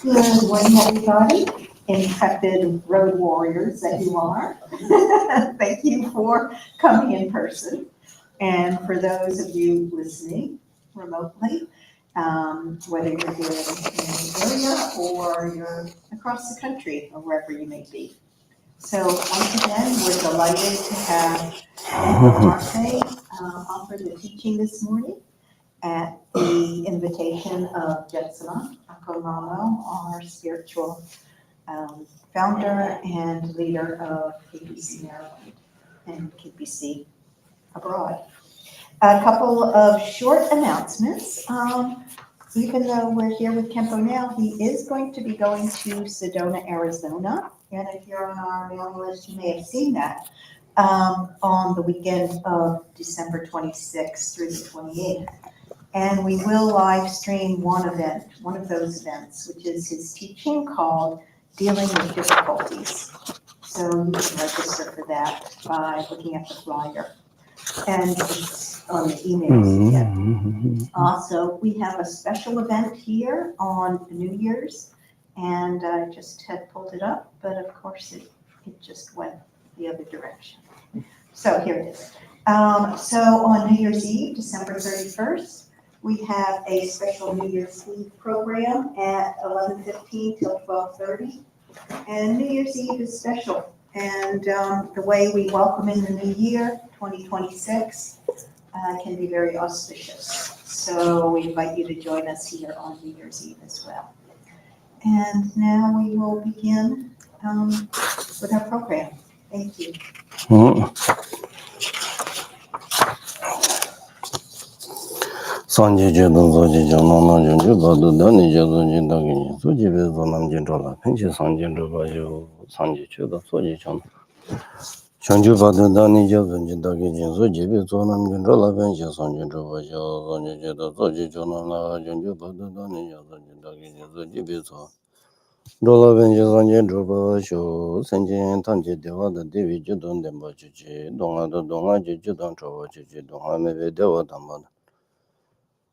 Good morning, everybody. Intrepid road warriors that you are. Thank you for coming in person. And for those of you listening remotely, whether you're here in the area or you're across the country or wherever you may be. So once again, we're delighted to have Karze offer the teaching this morning at the invitation of Jetsama Akolamo, our spiritual founder and leader of KBC Maryland and KBC abroad. A couple of short announcements. Even though we're here with Khenpo now, he is going to be going to Sedona, Arizona. And if you're on our mailing list, you may have seen that on the weekend of December 26th through the 28th. And we will live stream one of those events, which is his teaching called Dealing with Difficulties. So you can register for that by looking at the flyer. And it's on the emails again. Also, we have a special event here on New Year's, and I just had pulled it up, but of course it just went the other direction. So here it is. So on New Year's Eve, December 31st, we have a special New Year's Eve program at 11:15 till 12:30. And New Year's Eve is special. And the way we welcome in the new year, 2026, can be very auspicious. So we invite you to join us here on New Year's Eve as well. And now we will begin with our program. Thank you. Sanji Jedon Zoji Janana Junju Badu Dani Jedoji Dagini Soji Bezonam Jinjola Penchi Sanjin Rubajo Sanji Chuda Soji Chon Chanju Badu Dani Jedoji Dagini Soji Bezonam Jinjola Penchi Sanjin Rubajo Sanji Jedo Soji Chonana Junju Badu Dani Jedoji Dagini Soji Bezon Dola Penchi Sanjin Rubajo Sanjin Tanji Dewa the Devi Judon Demba Chichi Donga the Donga Judon Trova Chichi Donga Mebe Dewa Damada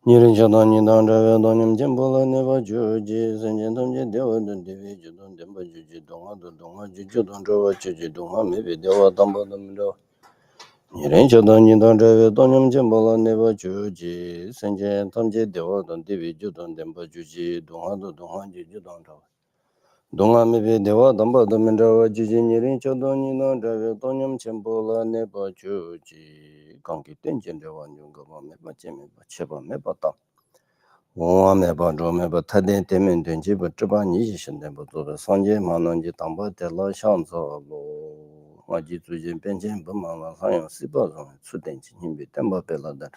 Nirin Chadan Nidan Rave Donim Jimbola Neva Juji, Sanjantam Dewa Devi Judon Demba Juji, Donga the Donga Judon Drova Chichi, Donga maybe Dewa Damba Damido. Nirin Chadan Nidan Rave Donim Jimbola Neva Juji, Sanjantam Dewa Devi Judon Demba Juji, Donga the Donga Judon Drova. Donga maybe Dewa Damba Damido, Juji Nirin Chadan Nidan Rave Donim Jimbola Neva Juji. Kanki tenjen dewa nyunga ba meba cheme ba cheba meba ta wa meba ro meba taden temen denji ba chiba ni ji shin den ba zo ba sanje ma nan ji tang ba de la shang zo lo wa ji zu jin ben jen ba ma la sa yang si ba zo su den ji nim bi ten ba pe la da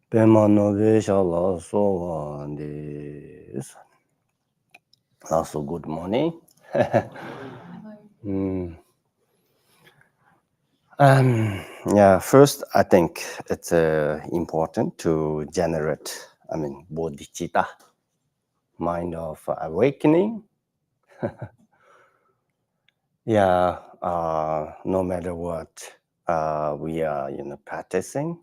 pe ma no ve sha la so wa this also good morning. Yeah, first, I think it's important to generate, bodhicitta, mind of awakening. Yeah, no matter what we are, practicing,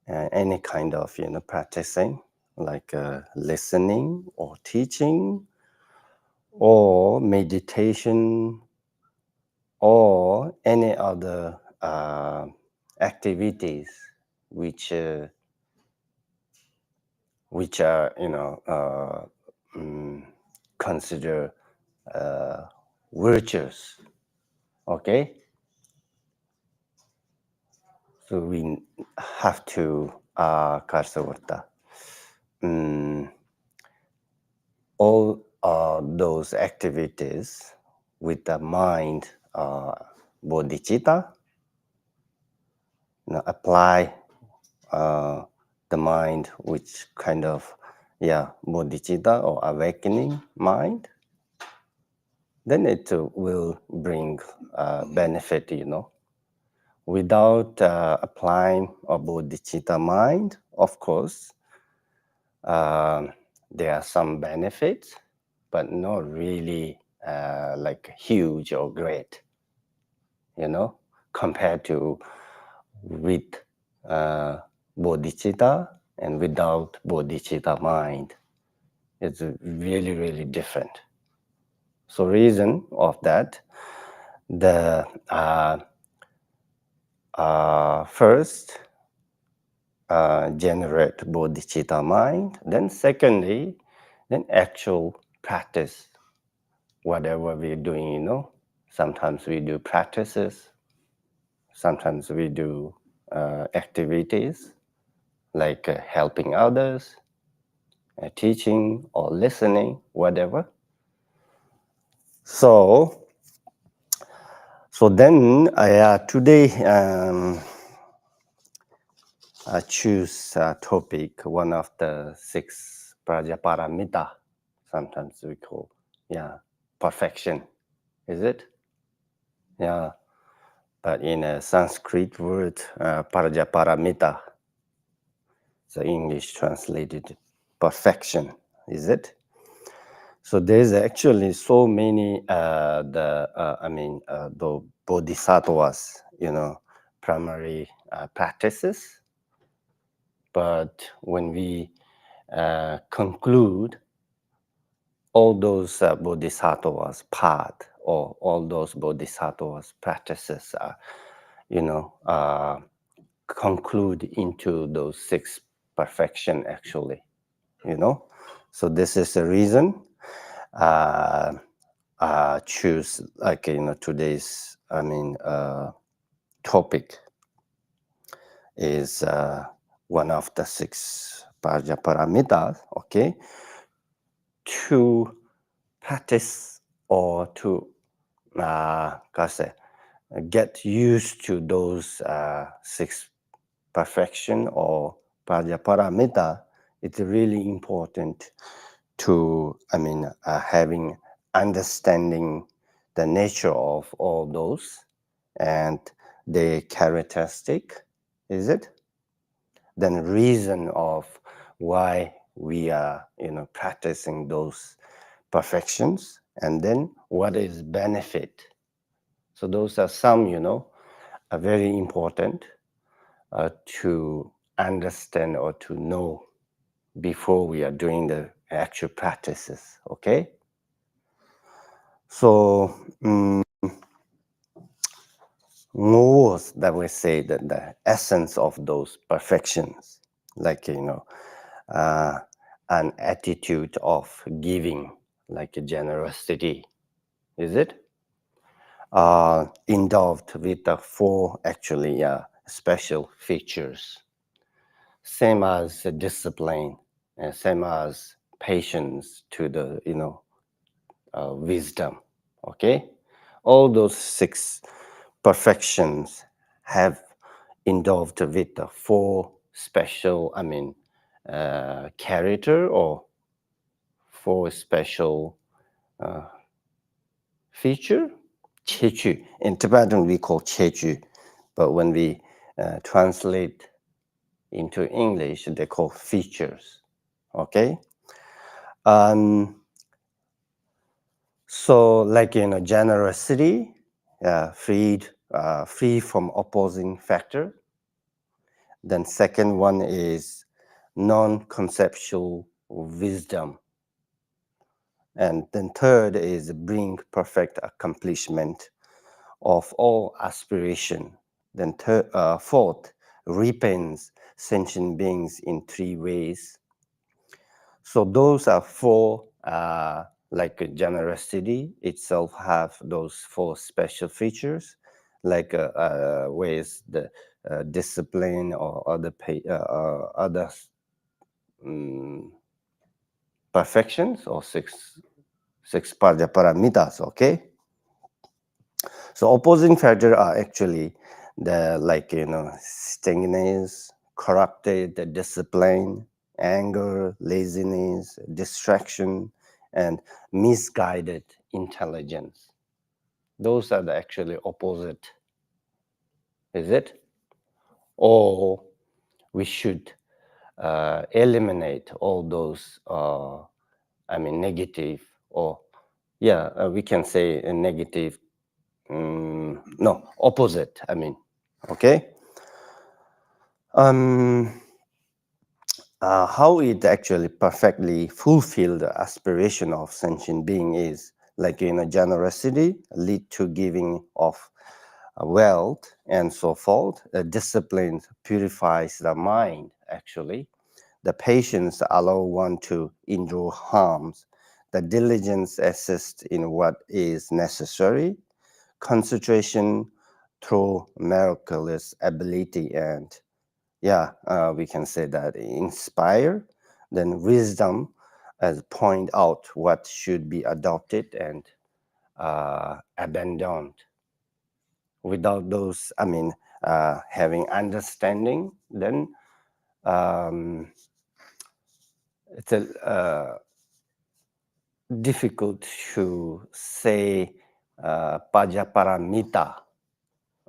any kind of, practicing, like listening or teaching or meditation or any other activities which are considered virtuous. Okay, so we have to Karze all those activities with the mind bodhicitta, apply the mind which kind of bodhicitta or awakening mind, then it will bring benefit, Without applying a bodhicitta mind, of course, there are some benefits, but not really like huge or great, compared to with bodhicitta and without bodhicitta mind. It's really, really different. So reason of that, the first generate bodhicitta mind, then secondly, then actual practice whatever we're doing, you know. Sometimes we do practices, sometimes we do activities like helping others, teaching or listening, whatever. So then today I choose a topic, one of the 6 prajaparamita, sometimes we call, perfection, is it? Yeah, but in a Sanskrit word, prajaparamita, the English translated perfection, is it? So there's actually so many the bodhisattvas, you know, primary practices. But when we conclude all those bodhisattvas path or all those bodhisattvas practices, conclude into those 6 perfection actually, you know. So this is the reason choose like today's topic is one of the 6 paramitas, okay, to practice or to get used to those 6 perfection or paramita. It's really important to having understanding the nature of all those and the characteristic, is it? Then reason of why we are practicing those perfections, and then what is benefit. So those are some are very important to understand or to know before we are doing the actual practices, okay? So more that we say that the essence of those perfections, like an attitude of giving, like a generosity, is it? Endowed with the 4 actually special features, same as discipline and same as patience to the wisdom, okay? All those 6 perfections have endowed with the 4 special character or 4 special feature. Chechu. In Tibetan we call chechu, but when we translate into English they call features, okay? So like generosity, free from opposing factor. Then second one is non-conceptual wisdom. And then third is bring perfect accomplishment of all aspiration. Then fourth, repents sentient beings in 3 ways. So those are 4, like generosity itself have those 4 special features, like ways the discipline or other perfections or 6 paramitas, okay? So opposing factors are actually the stinginess, corrupted the discipline, anger, laziness, distraction, and misguided intelligence. Those are the actually opposite, is it? Or we should eliminate all those negative, or we can say a negative, no, opposite, okay? how it actually perfectly fulfill the aspiration of sentient being is like generosity lead to giving of wealth and so forth. Discipline purifies the mind actually. The patience allow one to endure harms. The diligence assists in what is necessary. Concentration through miraculous ability and we can say that inspire. Then wisdom as point out what should be adopted and abandoned. Without those, having understanding, then it's a difficult to say pajaparamita.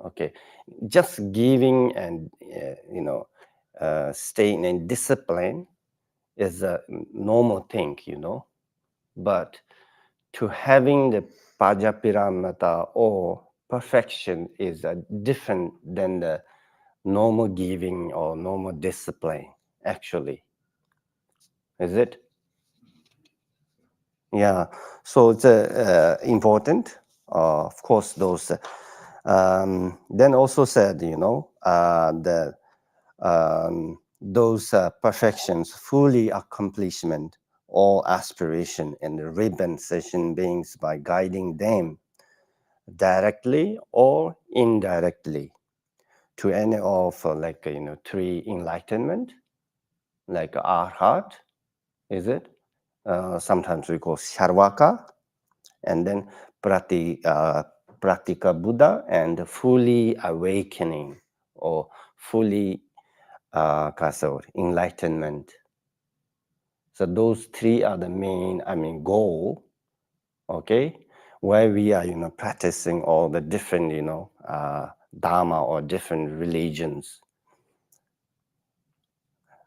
Okay, just giving and staying in discipline is a normal thing, but to having the pajapiramata or perfection is different than the normal giving or normal discipline, actually. Is it? Yeah, so it's important. Of course, those. Then also said, that those perfections, fully accomplishment, all aspiration and ribbon session beings by guiding them directly or indirectly to any of three enlightenment, like arhat, is it? Sometimes we call Sarvaka, and then Pratika Buddha and fully awakening or fully enlightenment. So those three are the main, goal, okay, where we are, practicing all the different, Dharma or different religions.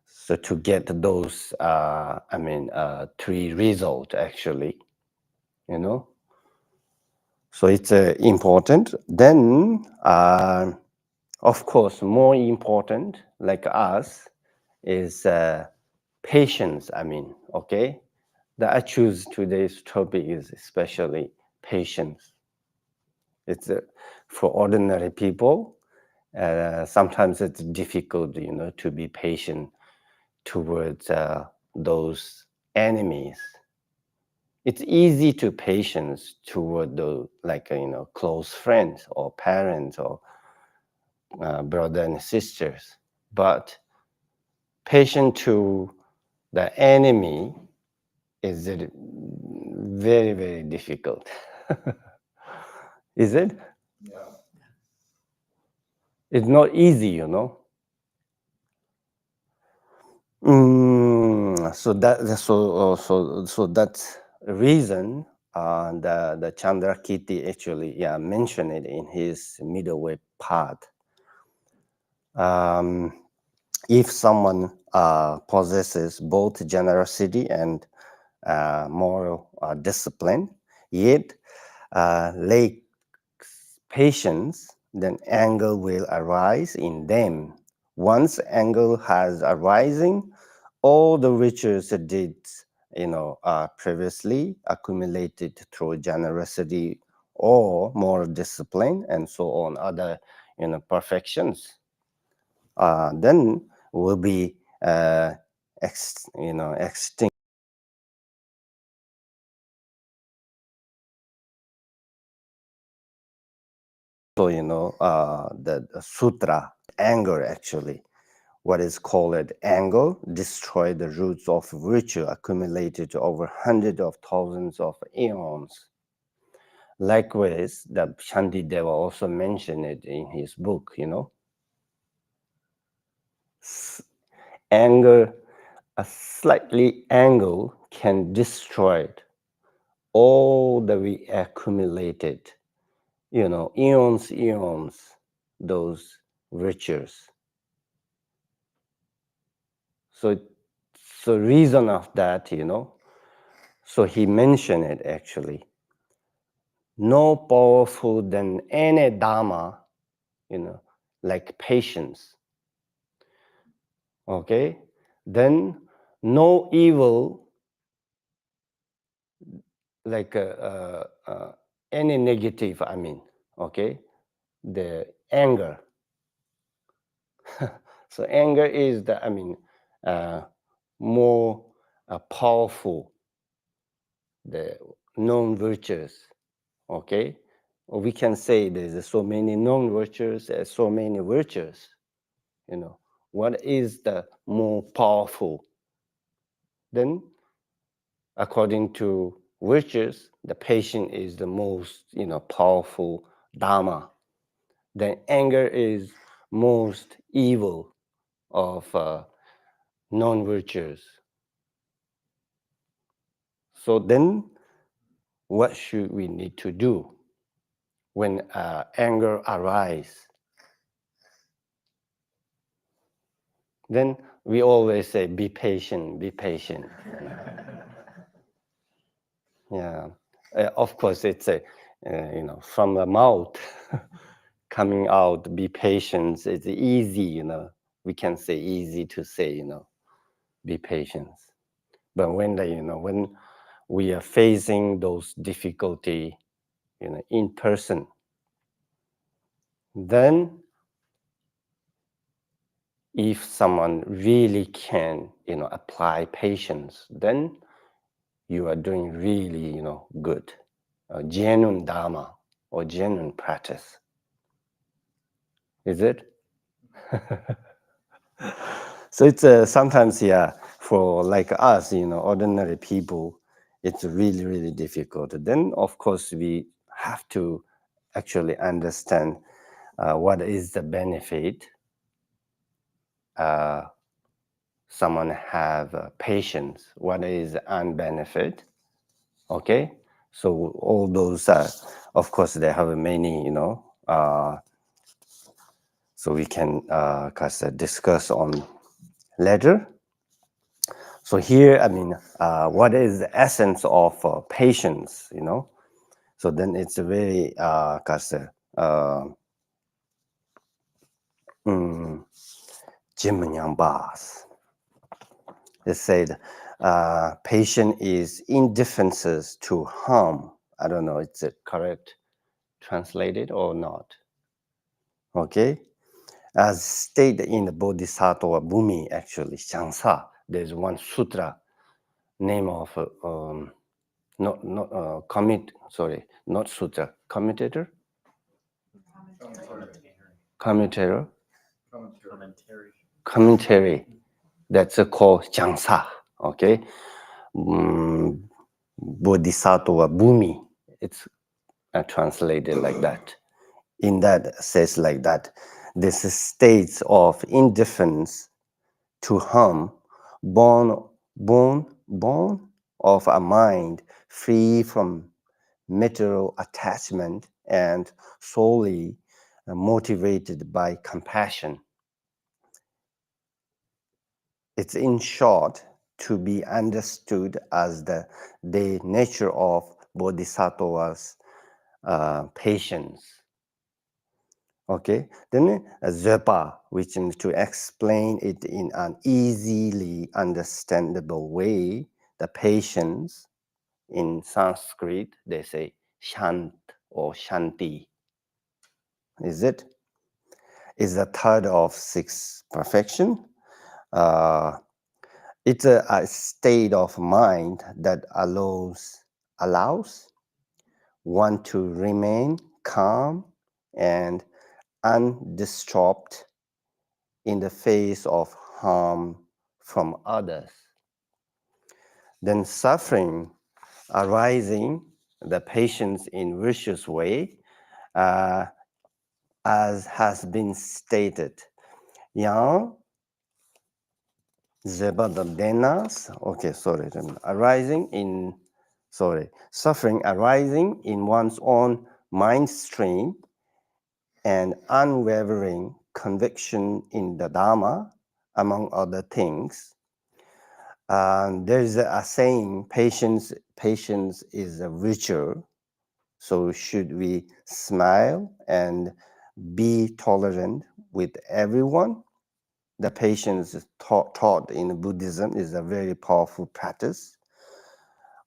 So to get those, three results actually, So it's important. Then, of course, more important, like us, is patience. Okay. That I choose today's topic is especially patience. It's for ordinary people. Sometimes it's difficult, to be patient towards those enemies. It's easy to patience toward the close friends or parents or brother and sisters, but patient to the enemy is very, very difficult. Is it? Yeah. It's not easy, So that's a reason the Chandrakirti actually mentioned it in his middleway path. If someone possesses both generosity and moral discipline, yet lacks patience, then anger will arise in them. Once anger has arisen, all the riches deeds, previously accumulated through generosity or moral discipline and so on, other, perfections, then will be extinct. So, the sutra, anger actually, what is called anger, destroy the roots of virtue accumulated over hundreds of thousands of eons. Likewise, the Shantideva also mentioned it in his book, Anger, a slightly anger can destroy all that we accumulated, eons, those virtues. So reason of that, so he mentioned it actually. No powerful than any Dharma, like patience. Okay? then no evil, like any negative, okay, the anger. So anger is the, uh, more powerful, the known virtues, okay? Or we can say there's so many known virtues, so many virtues, What is the more powerful? Then, according to virtues, the patient is the most, powerful Dharma. Then anger is most evil of non-virtues. So then, what should we need to do when anger arises? Then we always say, be patient, be patient. Yeah, of course, it's from the mouth coming out, be patient. It's easy, We can say easy to say, be patient. But when when we are facing those difficulty, in person, then if someone really can, apply patience, then you are doing really, good, genuine Dharma or genuine practice. Is it? So it's sometimes, for like us, ordinary people, it's really, really difficult. Then, of course, we have to actually understand what is the benefit someone have patience, what is unbenefit, okay? So all those, of course, they have many, so we can discuss on later. So here, what is the essence of patience, So then it's a very, Jim Bas. It said, patient is indifferences to harm. I don't know, is it correct translated or not? Okay. As stated in the Bodhisattva Bhumi, actually, Shangsa, there's one sutra, name of, not sutra, commutator? Commutator? Commentary. That's called Shangsa, okay? Bodhisattva Bhumi, it's translated like that. In that says like that, this is states of indifference to harm, born of a mind free from material attachment and solely motivated by compassion. It's in short to be understood as the nature of bodhisattva's patience. Okay, then Zepa, which is to explain it in an easily understandable way, the patience in Sanskrit, they say shant or shanti. Is it? Is the third of six perfection. It's a state of mind that allows one to remain calm and undisturbed in the face of harm from others. Then suffering arising, the patience in virtuous way, as has been stated, yang zebadadenas, suffering arising in one's own mind stream and unwavering conviction in the Dharma, among other things. There's a saying, patience is a virtue. So should we smile and be tolerant with everyone? The patience is taught in Buddhism is a very powerful practice.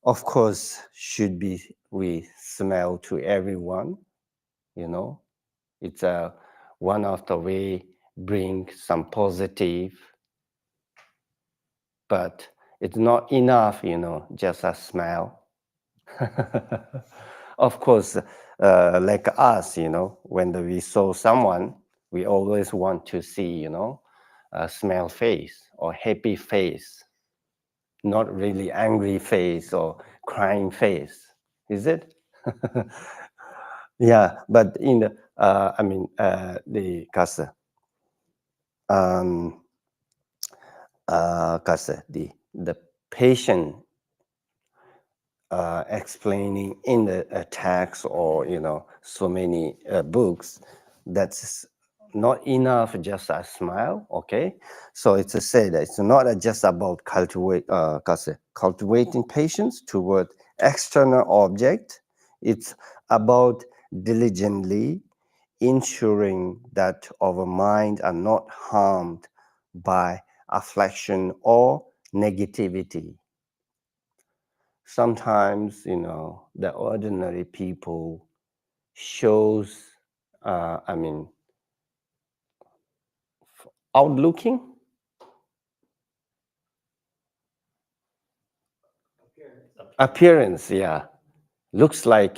Of course, should be we smile to everyone, you know. It's a one of the way bring some positive, but it's not enough, just a smile. Of course, like us, when we saw someone, we always want to see, a smile face or happy face, not really angry face or crying face, is it? Yeah, but in the, the Karze, um, Karze, the patient explaining in the text or so many books, that's not enough just a smile. Okay, so it's a say that it's not just about cultivating patience toward external object. It's about diligently ensuring that our mind are not harmed by affliction or negativity. Sometimes, the ordinary people shows, uh, I mean, outlooking, appearance, yeah, looks like,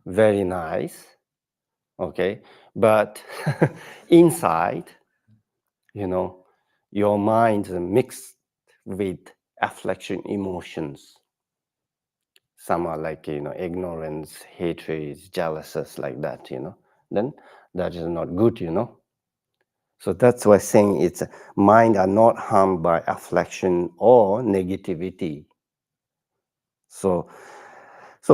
very nice, okay, but inside, your mind is mixed with affliction emotions. Some are like, ignorance, hatred, jealousies, like that, then that is not good. So that's why saying it's mind are not harmed by affliction or negativity. So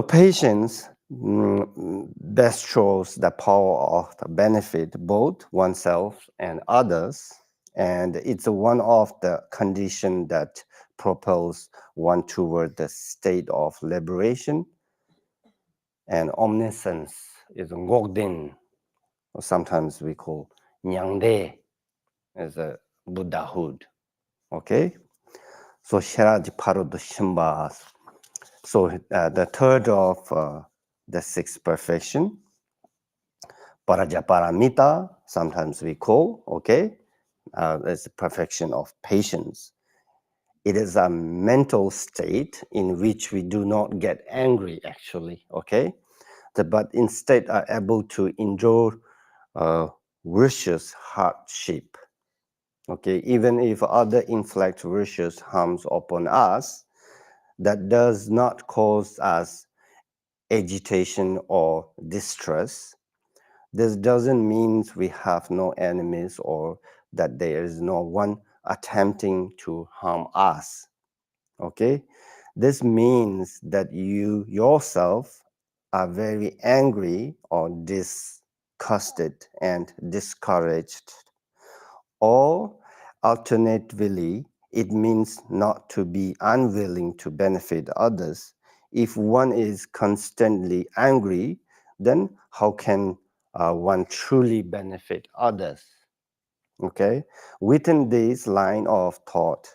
patience best shows the power of the benefit both oneself and others, and it's one of the conditions that propels one toward the state of liberation and omniscience is ngogden, or sometimes we call nyangde as a Buddhahood. Okay, so Sharaji Parod Shimbas. So the third of the sixth perfection, Parajaparamita, sometimes we call, okay, is the perfection of patience. It is a mental state in which we do not get angry, actually, okay, but instead are able to endure vicious hardship. Okay, even if other inflict vicious harms upon us, that does not cause us agitation or distress. This doesn't mean we have no enemies or that there is no one attempting to harm us. Okay, this means that you yourself are very angry or disgusted and discouraged, or alternatively, it means not to be unwilling to benefit others. If one is constantly angry, then how can one truly benefit others? Okay, within this line of thought,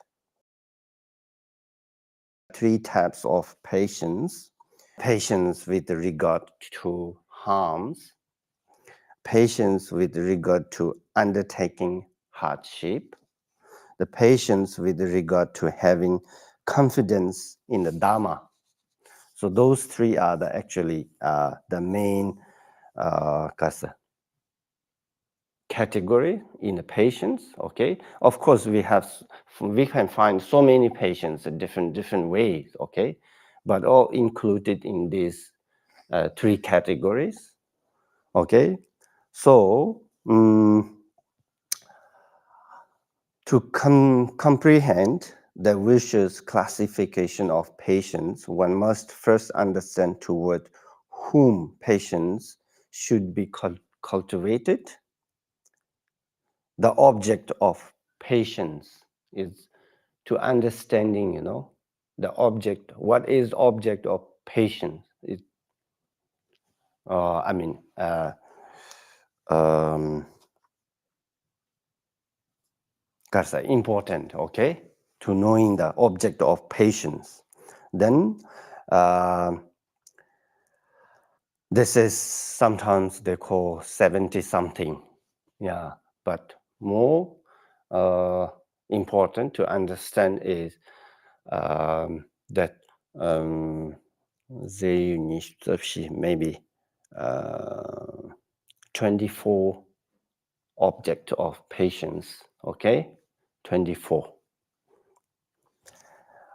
three types of patience: patience with regard to harms, patience with regard to undertaking hardship, the patience with regard to having confidence in the Dharma. So those three are actually the main category in the patients. Okay, of course we can find so many patients in different ways. Okay, but all included in these three categories. Okay, so to comprehend the vicious classification of patients, one must first understand toward whom patients should be cultivated. The object of patience is to understanding, the object. What is object of patience? I mean, um, Karze, important, okay? To knowing the object of patience. Then this is sometimes they call 70 something. Yeah, but more important to understand is that they need maybe 24 object of patience, okay? 24.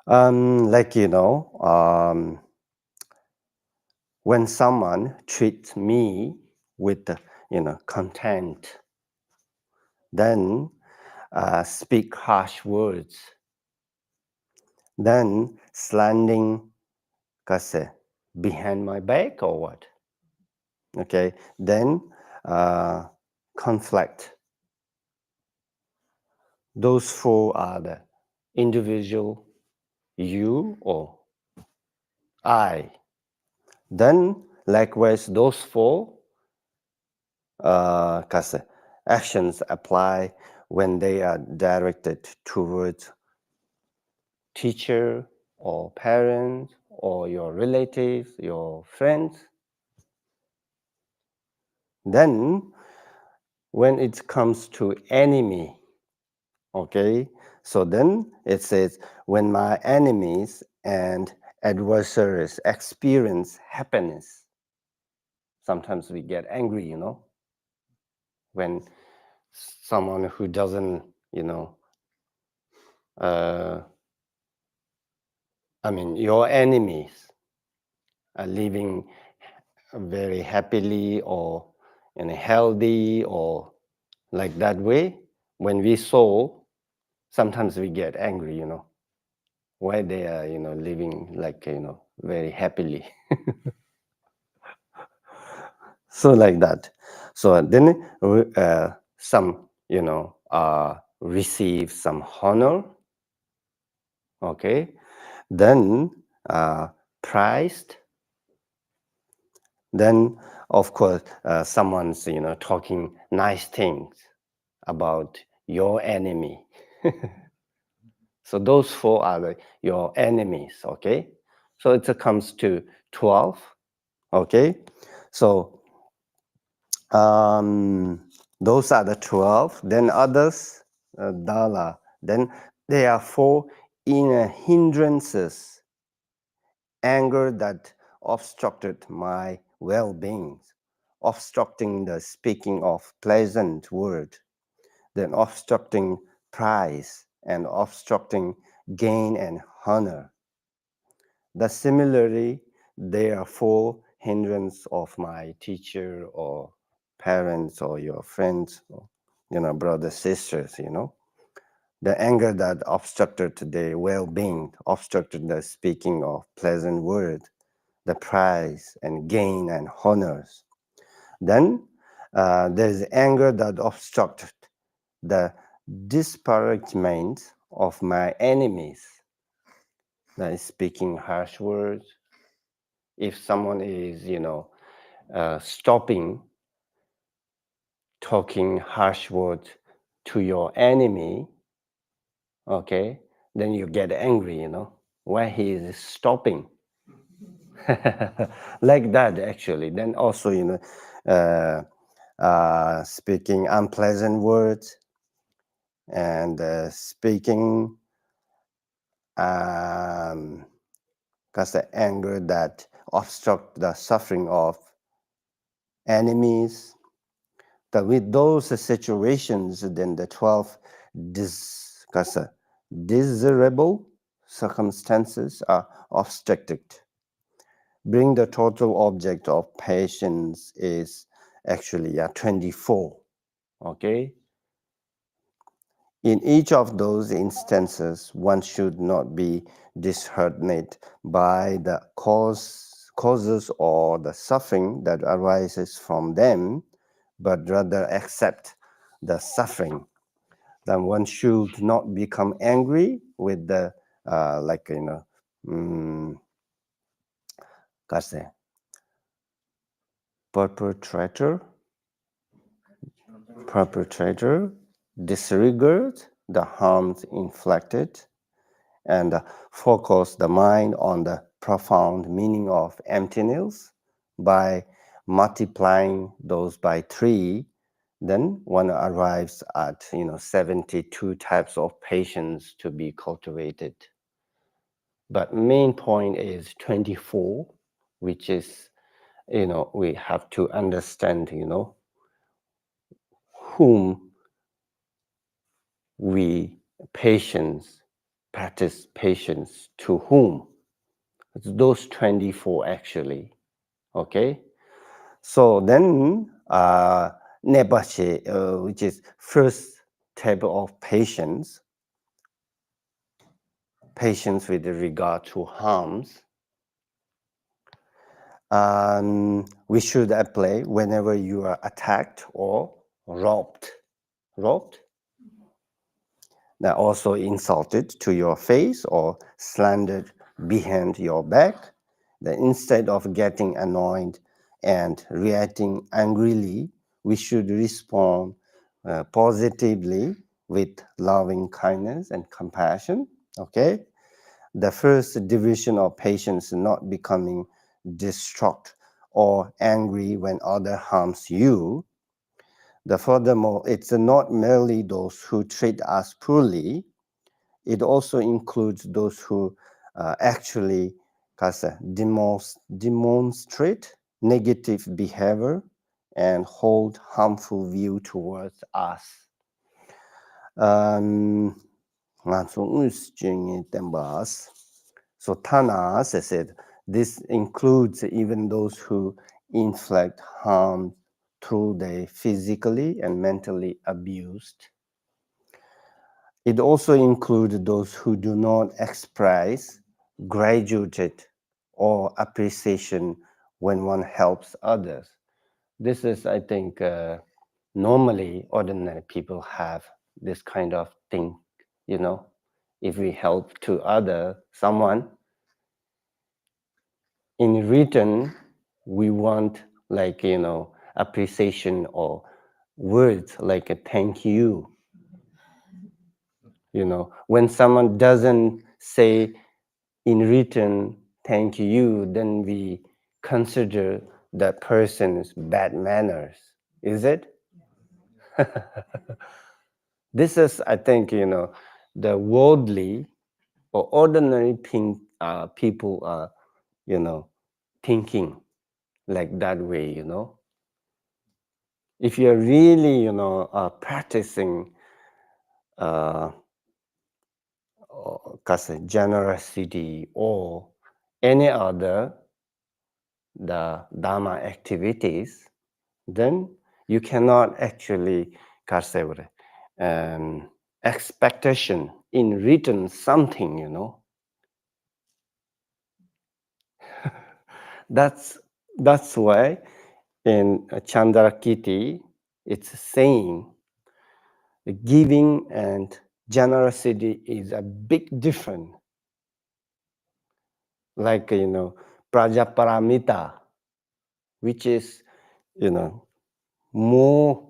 Like, when someone treats me with, contempt, then speak harsh words, then slandering, behind my back or what? Okay, then conflict. Those four are the individual, you or I. Then likewise, those four actions apply when they are directed towards teacher or parents or your relatives, your friends. Then when it comes to enemy, okay, so then it says, when my enemies and adversaries experience happiness, sometimes we get angry, when someone who doesn't, your enemies are living very happily or in a healthy or like that way. When we saw, sometimes we get angry, why they are, living like, very happily. So like that. So then some, receive some honor, okay, then prized, then of course someone's talking nice things about your enemy. So those four are your enemies, okay? So it comes to 12, okay? So those are the 12. Then others, Dala. Then there are four inner hindrances. Anger that obstructed my well-being, obstructing the speaking of pleasant word, then obstructing praise and obstructing gain and honor. The similarly, there are four hindrances of my teacher or parents or your friends, or, brothers, sisters, The anger that obstructed the well-being, obstructed the speaking of pleasant word, the prize and gain and honors. Then there's anger that obstructed the disparagement of my enemies, that is speaking harsh words. If someone is, stopping talking harsh words to your enemy, okay, then you get angry, why he is stopping. Like that, actually. Then also, speaking unpleasant words and speaking because the anger that obstruct the suffering of enemies. That with those situations, then the 12 desirable circumstances are obstructed. Bring the total object of patience is actually 24. Okay? In each of those instances, one should not be disheartened by the causes or the suffering that arises from them, but rather accept the suffering. Then one should not become angry with the, perpetrator, disregard the harms inflicted, and focus the mind on the profound meaning of emptiness by multiplying those by 3, then one arrives at 72 types of patience to be cultivated. But main point is 24, which is we have to understand whom we patience practice patience to whom. It's those 24 actually. Okay, so then Nebache, which is first type of patience with regard to harms, we should apply whenever you are attacked or robbed. Now also insulted to your face or slandered behind your back. That instead of getting annoyed and reacting angrily, we should respond positively with loving kindness and compassion. Okay, the first division of patience, not becoming distraught or angry when other harms you. Furthermore, it's not merely those who treat us poorly, it also includes those who actually demonstrate negative behavior and hold harmful view towards us. So Tanas said this includes even those who inflict harm through they physically and mentally abused. It also includes those who do not express gratitude or appreciation when one helps others. This is, I think, normally ordinary people have this kind of thing, if we help to someone, in return, we want appreciation or words like a thank you. When someone doesn't say in return thank you, then we consider that person's bad manners. Is it? This is, I think, the worldly or ordinary people are, thinking like that way. If you're really, practicing generosity or any other the Dharma activities, then you cannot actually expectation in return something. That's why in Chandrakirti it's saying giving and generosity is a big difference. Like Prajaparamita, which is more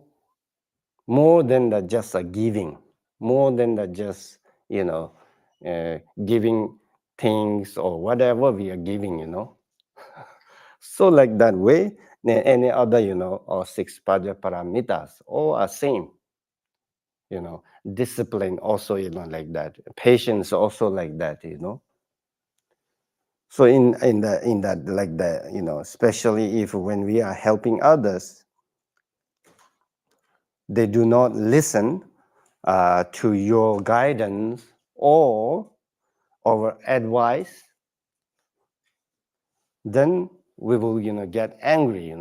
than just a giving, more than just giving things or whatever we are giving. So like that way, any other or 6 Prajaparamitas all are same. Discipline also like that, patience also like that. So in that like that, especially if when we are helping others, they do not listen to your guidance or our advice, then we will get angry.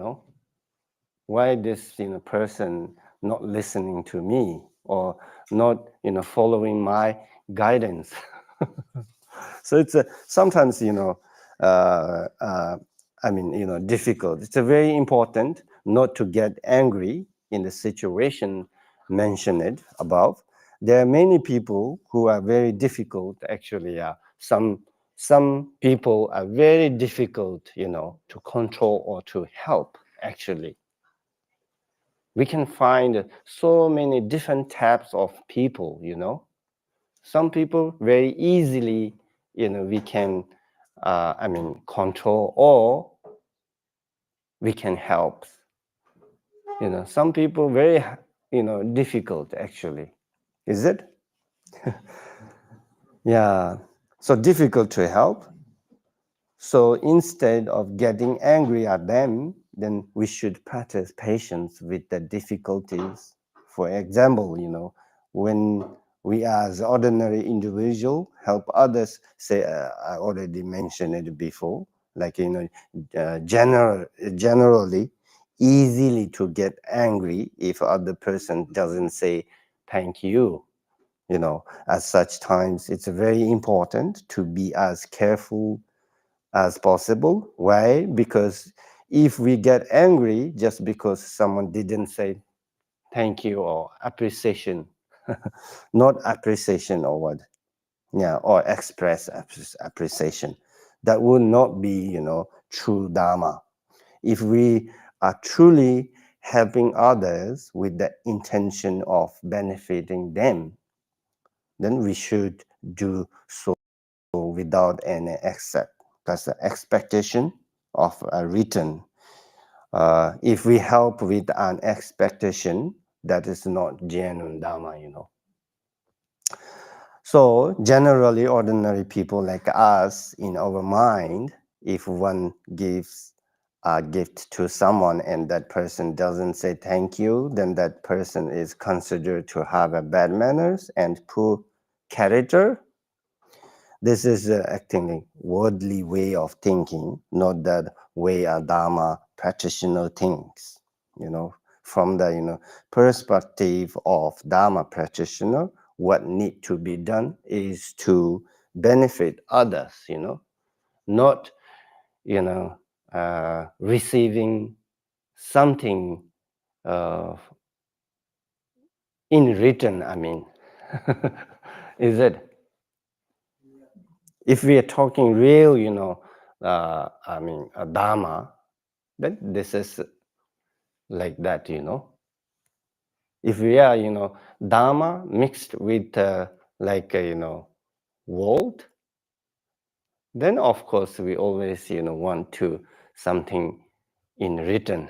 Why this person not listening to me or not following my guidance. So it's sometimes difficult. It's very important not to get angry in the situation mentioned above. There are many people who are very difficult. Actually, some people are very difficult, to control or to help. Actually, we can find so many different types of people. Some people very easily, we can, control, or we can help. Some people very, difficult actually. Is it? Yeah. So difficult to help. So instead of getting angry at them, then we should practice patience with the difficulties. For example, when we as ordinary individual help others, say, I already mentioned it before, like, generally easily to get angry if other person doesn't say thank you. At such times, it's very important to be as careful as possible. Why? Because if we get angry just because someone didn't say thank you or appreciation, not appreciation or what, yeah, or express appreciation, that would not be, true Dharma. If we are truly helping others with the intention of benefiting them, then we should do so without any that's the expectation of a return. If we help with an expectation, that is not genuine Dharma. So generally, ordinary people like us, in our mind, if one gives a gift to someone and that person doesn't say thank you, then that person is considered to have a bad manners and poor character. This is actually worldly way of thinking, not that way a Dharma practitioner thinks. From the perspective of Dharma practitioner, what need to be done is to benefit others. Not receiving something uh, in return. Is it? If we are talking real, a Dharma, then this is like that. If we are, Dharma mixed with world, then of course we always, want to something in return.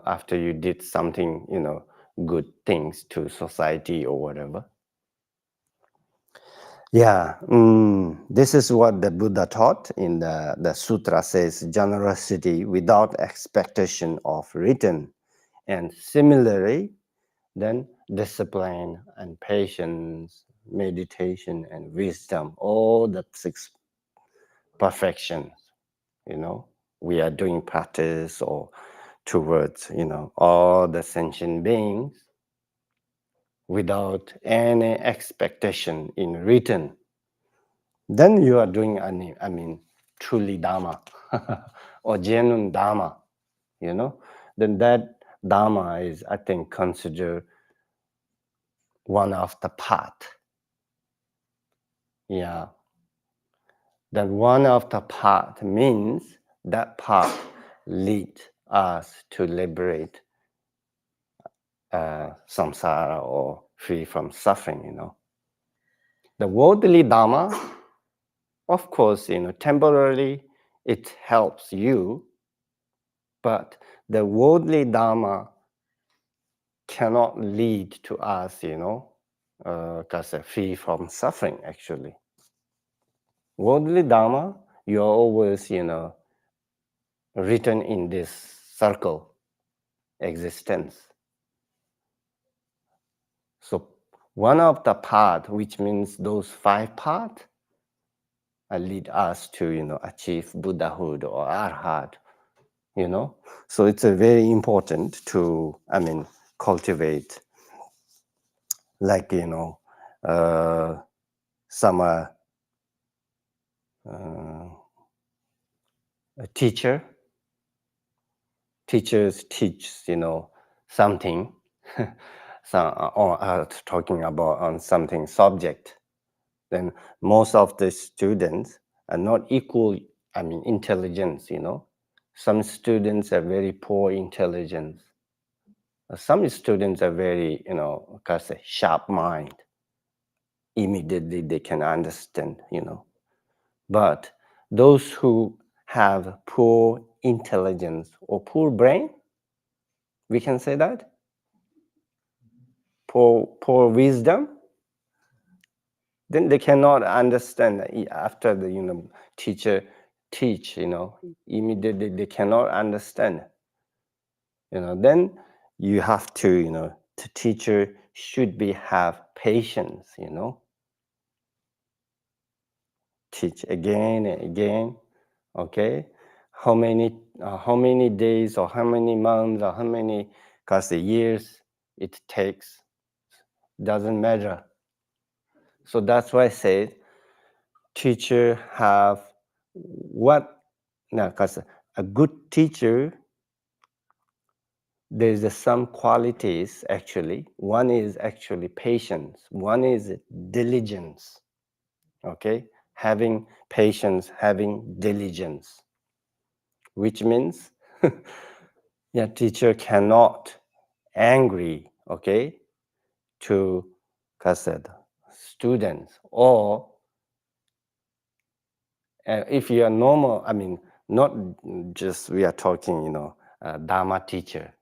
After you did something, good things to society or whatever. Yeah, this is what the Buddha taught in the sutra says, generosity without expectation of return. And similarly, then discipline and patience, meditation and wisdom, all the 6 perfections, we are doing practice or towards, all the sentient beings without any expectation in return. Then you are doing, truly Dharma or genuine Dharma, then that Dharma is, I think, considered one of the path. Yeah. Then one of the path means that path leads us to liberate samsara or free from suffering, The worldly Dharma, of course, temporarily it helps you, but the worldly Dharma cannot lead to us, free from suffering, actually. Worldly Dharma, you're always, written in this circle existence. So one of the path, which means those 5 paths, lead us to, achieve Buddhahood or Arhat, So it's very important to, cultivate, like, some a teachers teach, something, or talking about on something subject, then most of the students are not equal, intelligence, Some students are very poor intelligence. Some students are very, sharp mind. immediately they can understand, But those who have poor intelligence or poor brain, we can say that, poor wisdom, then they cannot understand after the teacher teach, immediately they cannot understand. Then you have to, the teacher should have patience, teach again and again. Okay, how many days or how many months or how many years it takes doesn't matter. So that's why I said teacher have what now, because a good teacher, there's some qualities actually. One is actually patience, one is diligence. Okay, having patience, having diligence, which means yeah, teacher cannot angry, okay, to students, or if you are normal, I mean, not just we are talking, Dharma teacher,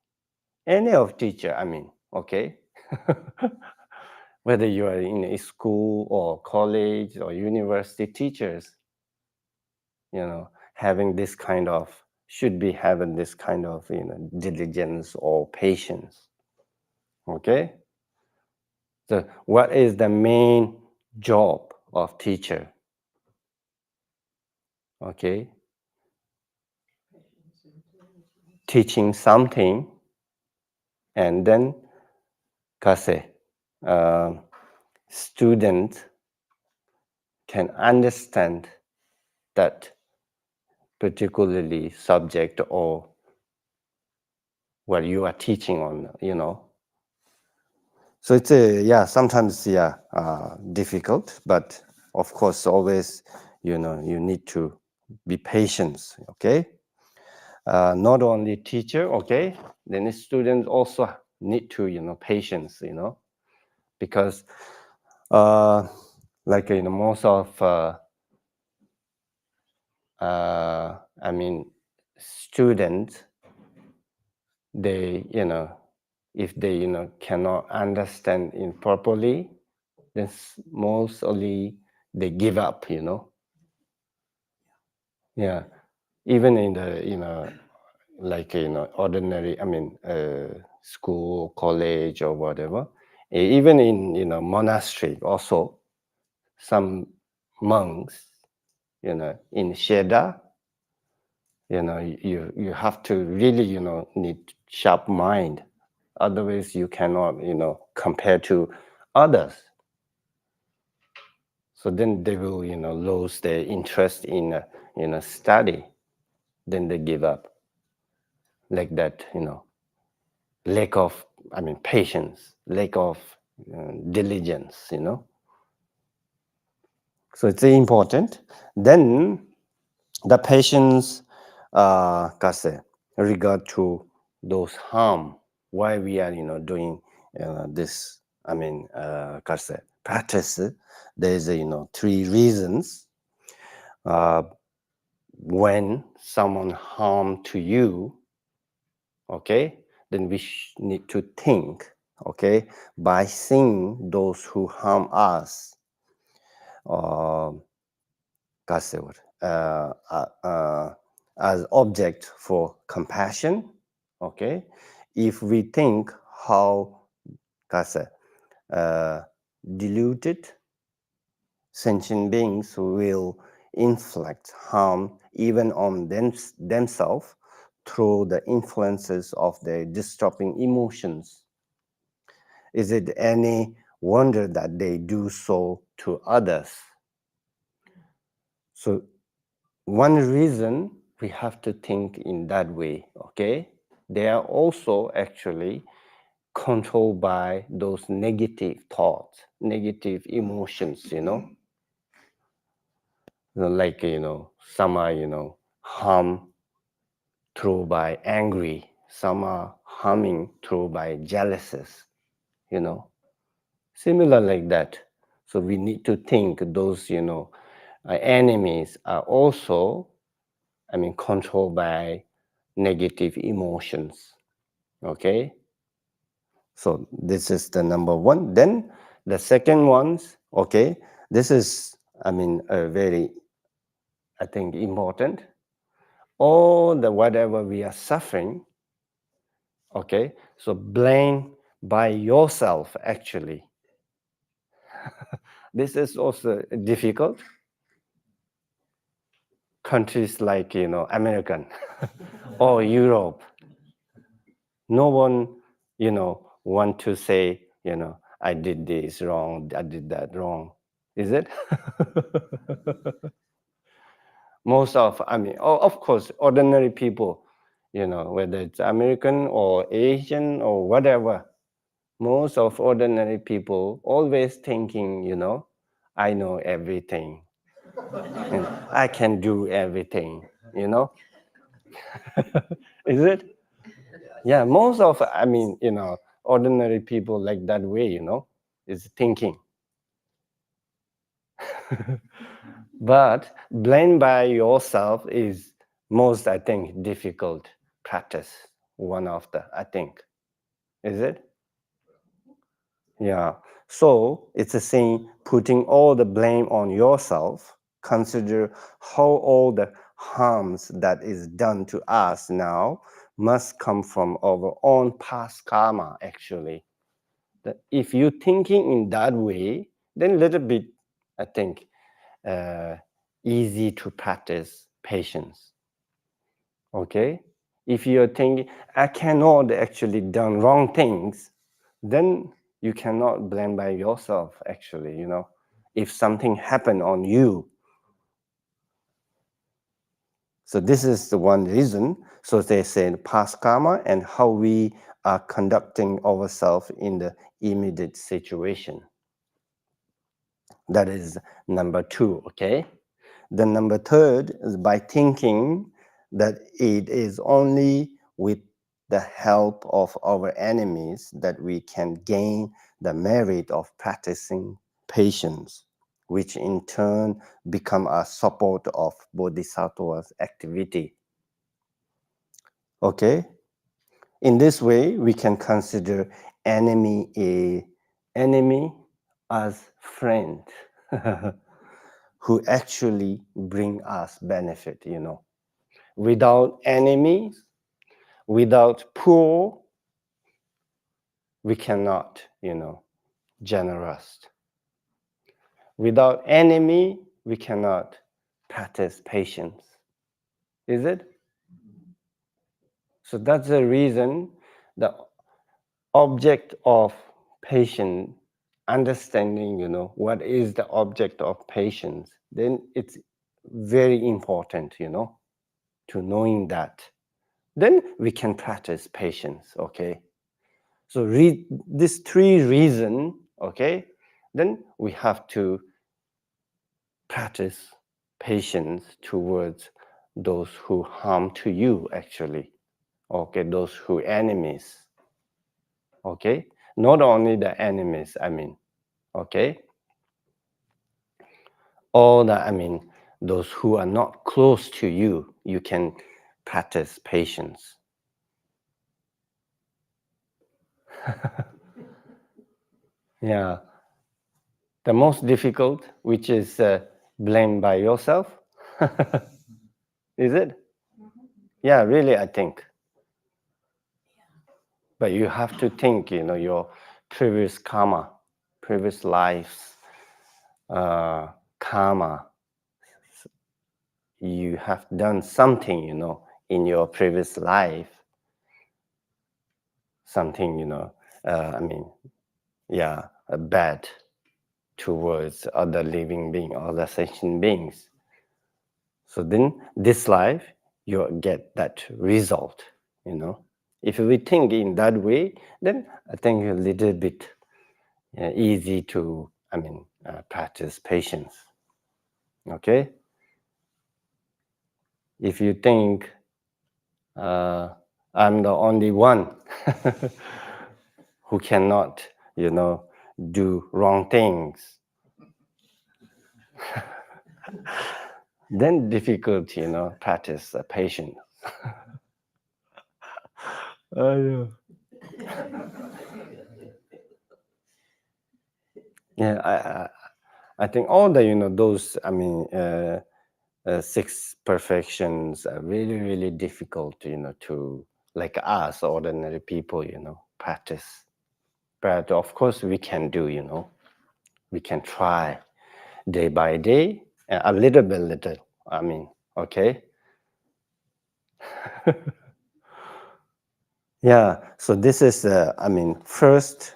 any of teacher, I mean, okay, whether you are in a school or college or university teachers, having this kind of, should be having this kind of, diligence or patience, okay? So what is the main job of teacher? Okay, teaching something, and then student can understand that particularly subject or what you are teaching on, So it's sometimes difficult, but of course always, you need to be patient, okay? Not only teacher, okay, then the students also need to, patience, because like, most of, I mean, students, they, if they, cannot understand it properly, then mostly they give up, Yeah, even in the, like, ordinary, I mean, school, college, or whatever, even in, monastery also, some monks, in Sheda, you have to really, need sharp mind. Otherwise, you cannot, compare to others. So then they will, lose their interest in, study. Then they give up. Like that, lack of, I mean, patience, lack of diligence, So it's important. Then the patience, regard to those harm, why we are, doing this, I mean, practice. There's, three reasons. When someone harm to you, okay, then we need to think, okay, by seeing those who harm us, as object for compassion, okay. If we think how deluded sentient beings will inflict harm even on themselves through the influences of their disturbing emotions, is it any wonder that they do so to others? So one reason we have to think in that way, okay? They are also actually controlled by those negative thoughts, negative emotions, Like, some are, harm through by angry, some are harming through by jealousies, Similar like that. So we need to think those, enemies are also, controlled by negative emotions. Okay? So this is the number one. Then the second ones, okay, this is, a very, I think, important. All the whatever we are suffering, okay, so blame by yourself actually. This is also difficult. Countries like, American or Europe, no one, want to say, I did this wrong, I did that wrong. Is it? Most of, of course, ordinary people, whether it's American or Asian or whatever, most of ordinary people always thinking, I know everything and I can do everything, Is it? Yeah, most of, ordinary people like that way, is thinking. But blame by yourself is most, I think, difficult practice. One of the, I think. Is it? Yeah. So it's a saying, putting all the blame on yourself. Consider how all the harms that is done to us now must come from our own past karma, actually. That if you're thinking in that way, then little bit, I think, uh, easy to practice patience. Okay? If you're thinking, I cannot actually done wrong things, then you cannot blame by yourself, actually, if something happened on you. So this is the one reason. So they say past karma and how we are conducting ourselves in the immediate situation. That is number two, okay? The number third is by thinking that it is only with the help of our enemies that we can gain the merit of practicing patience, which in turn become a support of bodhisattva's activity. Okay? In this way, we can consider enemy as friend. Who actually bring us benefit, Without enemies, without poor, we cannot, generous. Without enemy, we cannot practice patience. Is it? So that's the reason the object of patience, understanding, what is the object of patience, then it's very important, to knowing that. Then we can practice patience, okay? So read these three reasons, okay? Then we have to practice patience towards those who harm to you, actually. Okay, those who enemies. Okay? Not only the enemies, okay? All the, those who are not close to you, you can practice patience. Yeah. The most difficult, which is blamed by yourself. Is it? Yeah, really, I think. But you have to think, your previous karma, previous lives, karma. You have done something, in your previous life. Something, bad towards other living beings, other sentient beings. So then this life, you get that result, If we think in that way, then I think a little bit easy to, practice patience. Okay? If you think I'm the only one who cannot, do wrong things, Then difficult, practice patience. Yeah. Yeah, I think all the, those, six perfections are really, really difficult, to, like us, ordinary people, practice. But of course we can do, we can try day by day, a little by little, okay? Yeah, so this is, first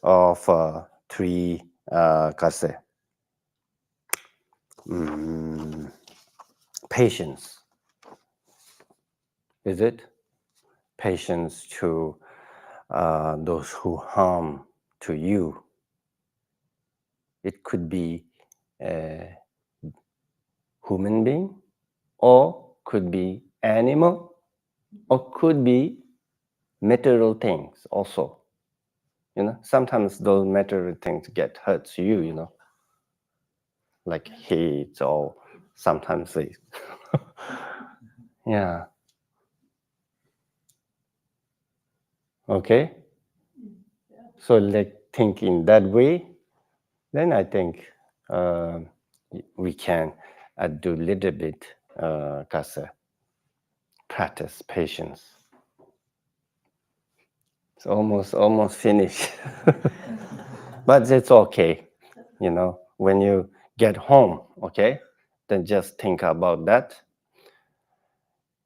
of three Karze. Patience, is it? Patience to those who harm to you. It could be a human being, or could be animal, or could be material things also. Sometimes those material things get hurt to you, like heat, or sometimes they yeah. Okay, so like think in that way, then I think we can do a little bit practice patience. It's almost finished. But it's okay, when you get home, okay, then just think about that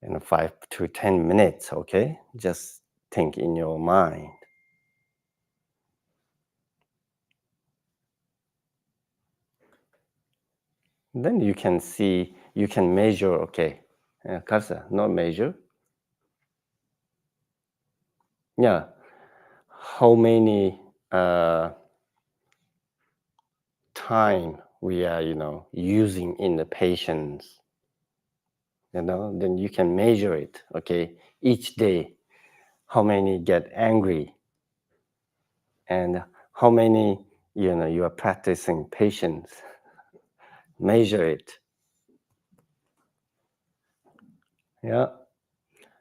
in 5 to 10 minutes, okay? Just think in your mind. Then you can see, you can measure, okay, Karze, not measure. Yeah, how many time we are, using in the patience, then you can measure it, okay? Each day, how many get angry, and how many, you are practicing patience. Measure it. Yeah.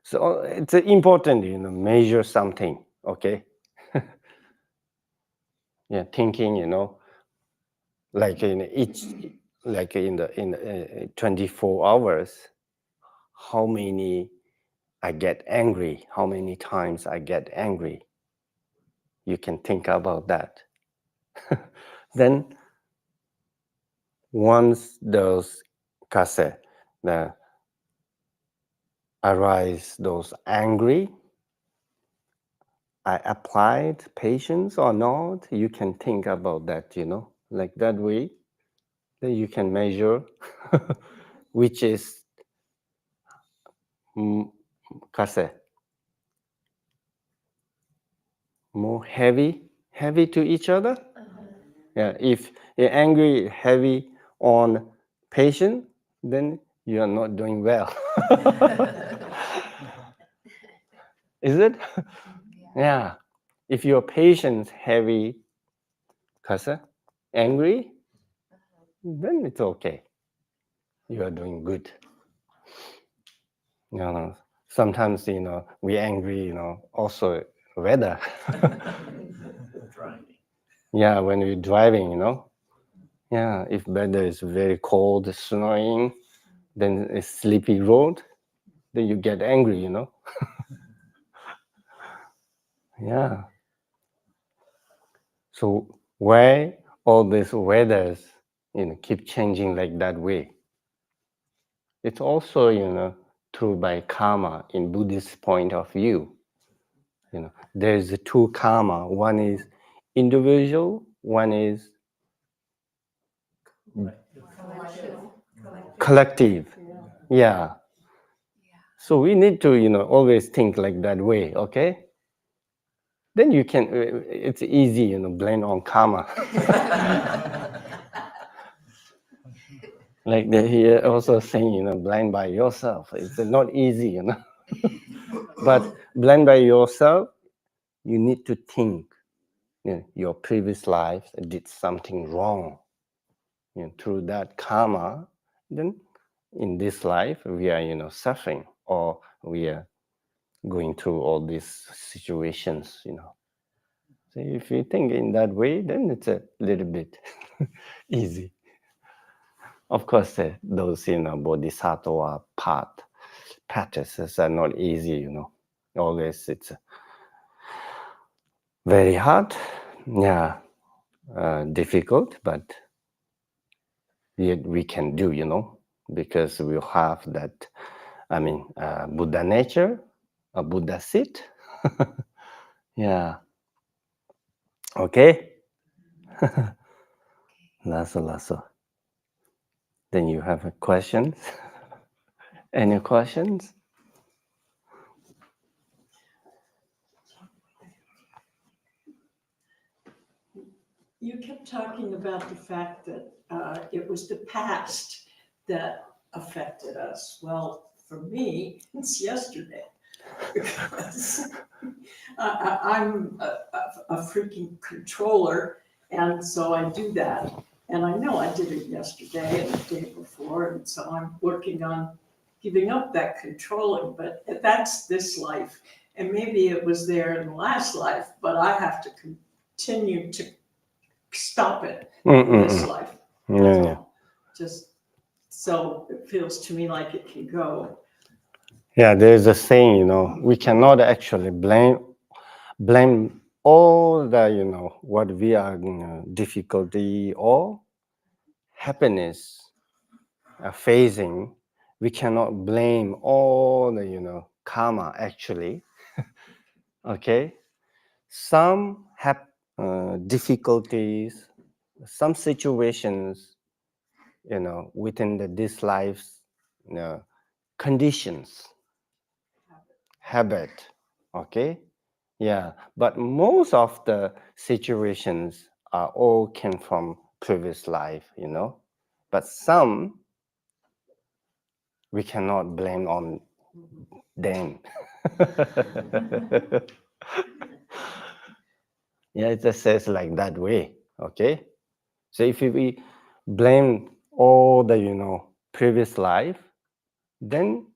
So it's important, measure something, okay? Yeah, thinking, like in each, like in the 24 hours, how many I get angry, how many times I get angry. You can think about that. Then once those Karze, the arise those angry, I applied patience or not, you can think about that, like that way. Then you can measure which is Karze, more heavy to each other. Yeah, if you're angry, heavy on patient, then you are not doing well. Is it? Yeah. If your patient's heavy, Karze, angry, then it's okay. You are doing good. Sometimes, we angry, also weather. Driving. Yeah, when we're driving, Yeah, if weather is very cold, snowing, then a sleepy road, then you get angry, Yeah. So why all these weathers, keep changing like that way? It's also, true by karma in Buddhist point of view. There's two karma. One is individual, one is collective. Yeah. So we need to, always think like that way, okay? Then you can, it's easy, blame on karma. Like he also saying, blame by yourself. It's not easy, But blame by yourself, you need to think, your previous life did something wrong. through that karma, then in this life we are suffering, or we are going through all these situations. So if you think in that way, then it's a little bit easy. Of course, those bodhisattva path practices are not easy. Always it's very hard, difficult, but yet we can do, because we have that, Buddha nature, a Buddha seat. Yeah. Okay. Lasso. Then you have a questions? Any questions? You kept talking about the fact that it was the past that affected us. Well, for me, it's yesterday. Because I'm a freaking controller, and so I do that. And I know I did it yesterday and the day before, and so I'm working on giving up that controlling, but that's this life. And maybe it was there in the last life, but I have to continue to stop it in this life. That's all. Just so it feels to me like it can go. Yeah, there's a saying, we cannot actually blame all the, what we are, difficulty or happiness facing. We cannot blame all the, karma actually. Okay, some have difficulties, some situations, within this life's, conditions, habit. Okay, yeah, but most of the situations are all came from previous life. But some we cannot blame on them. Yeah, it just says like that way. Okay, so if we blame all the previous life, then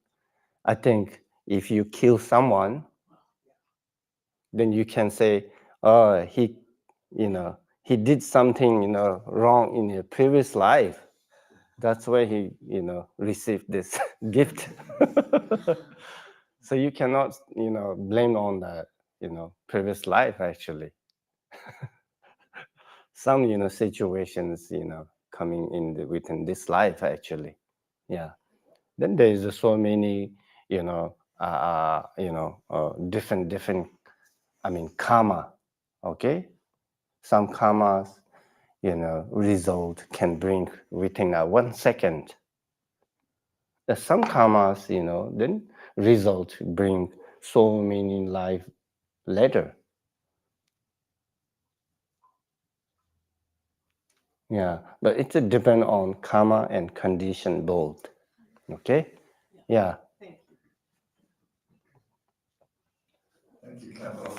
I think if you kill someone, then you can say, oh, he did something wrong in his previous life. That's why he received this gift. So you cannot blame on the previous life actually. Some situations coming in within this life actually. Yeah, then there is so many different karma. Okay, some karmas result can bring within 1 second. Some karmas then result bring so many life later. Yeah, but it depends on karma and condition both. Okay, yeah. Thank you, Khenpo.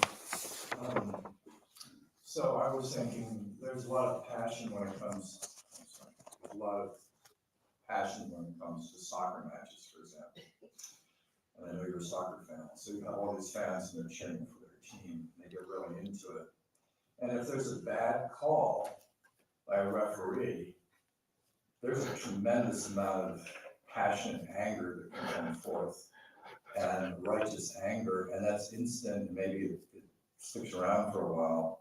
So I was thinking, there's a lot of passion when it comes to soccer matches, for example. And I know you're a soccer fan, so you have all these fans and they're cheering for their team, and they get really into it. And if there's a bad call by a referee, there's a tremendous amount of passion and anger that can come forth, and righteous anger, and that's instant, and maybe it sticks around for a while.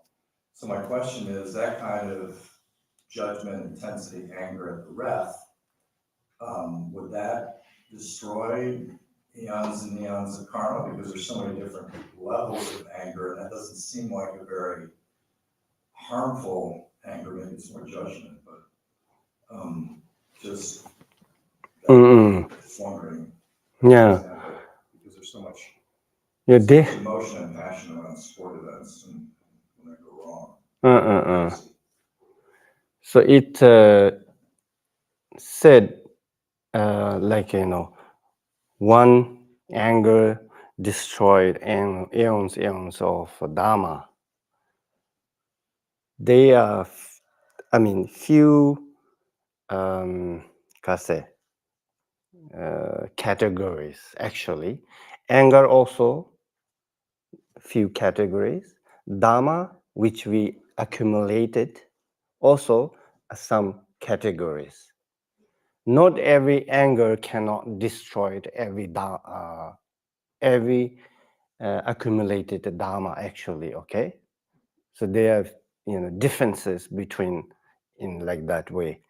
So my question is, that kind of judgment, intensity, anger at the ref, would that destroy eons and eons of karma? Because there's so many different levels of anger, and that doesn't seem like a very harmful anger. Maybe it's more judgment, but just wondering. Yeah. Example, because there's so much emotion and passion around sport events, and when they go wrong. So it said one anger destroyed and eons of Dharma. They are, few Karze, categories actually. Anger also few categories. Dharma, which we accumulated, also some categories. Not every anger cannot destroy every accumulated dharma actually. Okay, so there are differences between in like that way.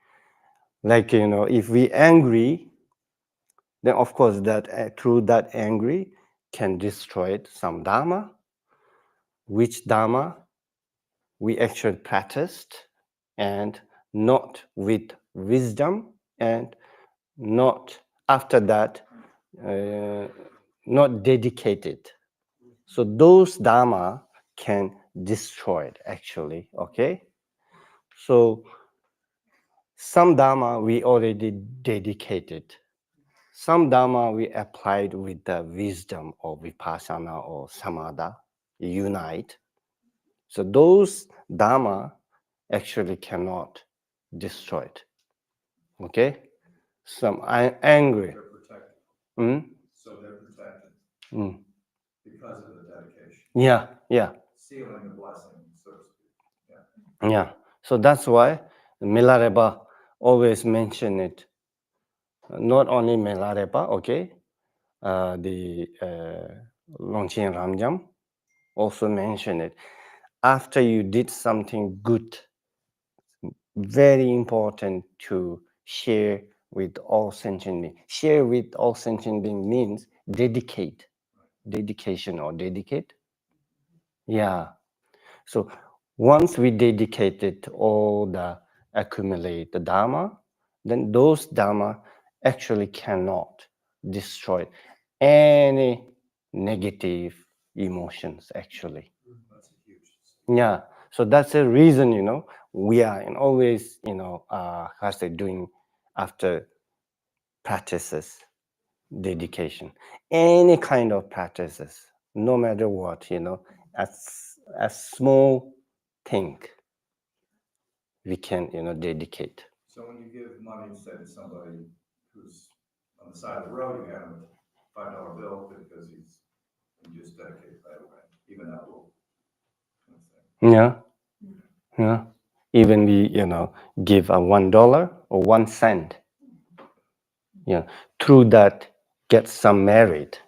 Like if we angry, then of course that through that angry can destroy some dharma, which dharma we actually practiced, and not with wisdom, and not after that not dedicated. So those dharma can destroy it actually. Okay, so some dharma we already dedicated, some dharma we applied with the wisdom or vipassana or samadha unite. So those dharma actually cannot destroy it. Okay, some angry. They're protected. Mm? So they're protected Mm. because of the dedication, Yeah. sealing the blessing, so to speak. Yeah, so that's why Milarepa always mention it. Not only Milarepa, okay, the Longchen Ramjam also mention it. After you did something good, very important to share with all sentient beings. Share with all sentient beings means dedicate, dedication or dedicate. Yeah. So once we dedicated all the accumulate the Dharma, then those Dharma actually cannot destroy any negative emotions actually. That's a huge. Yeah. So that's the reason, we are and always, doing after practices, dedication, any kind of practices, no matter what, as a small thing we can, dedicate. So when you give money, say to somebody who's on the side of the road, you hand him a $5 bill because you just dedicate right away, even that little kind of thing. Yeah. Even we, give a $1 or 1 cent. Yeah. Through that, get some merit.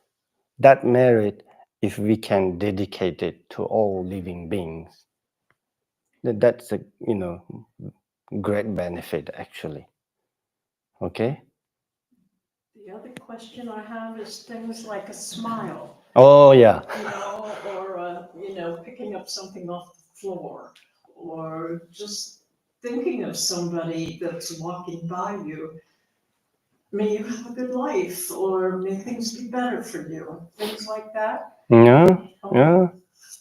That merit, if we can dedicate it to all living beings, that's a, great benefit actually. Okay. The other question I have is things like a smile, Oh yeah. or, picking up something off the floor, or just thinking of somebody that's walking by you. May you have a good life, or may things be better for you, things like that. Yeah.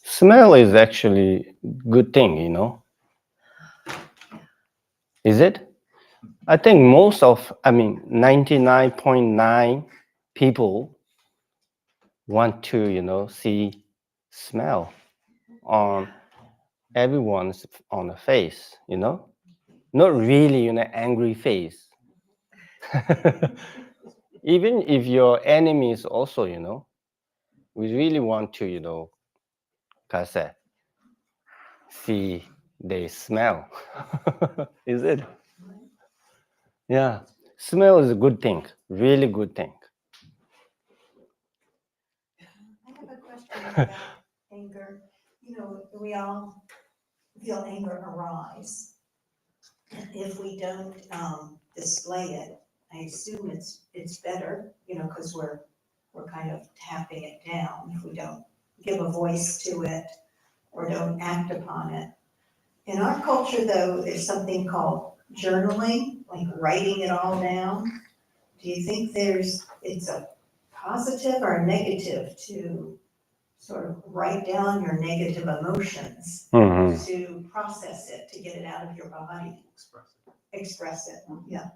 Smell is actually good thing, Is it? I think 99.9 people want to, see smell on everyone's on the face, Not really, angry face. Even if your enemies also, we really want to, Karze, see they smell. Is it? Yeah. Smell is a good thing, really good thing. I have a question about anger. We all feel anger arise. If we don't display it, I assume it's better, because we're kind of tapping it down. If we don't give a voice to it or don't act upon it. In our culture, though, there's something called journaling, like writing it all down. Do you think it's a positive or a negative to sort of write down your negative emotions, to process it, to get it out of your body? Express it, yeah.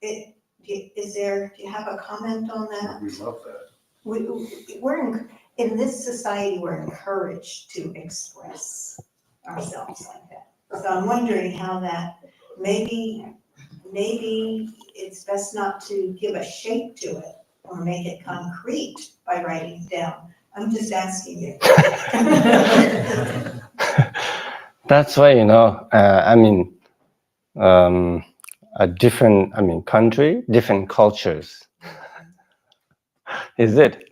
Do you have a comment on that? We love that. In this society, we're encouraged to express ourselves like that. So I'm wondering how that, maybe maybe it's best not to give a shape to it or make it concrete by writing it down. I'm just asking you. That's why, a different, country, different cultures. Is it?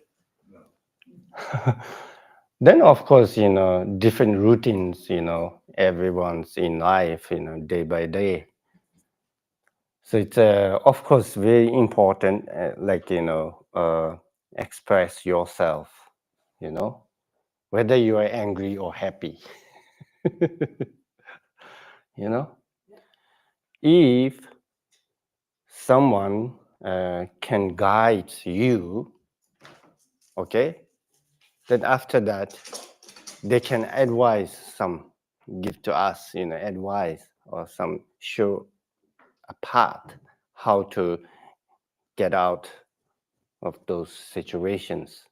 Then, of course, different routines, everyone's in life, day by day. So it's, of course, very important, express yourself, whether you are angry or happy. If someone can guide you, okay, then after that, they can give to us, advice or show a path how to get out of those situations.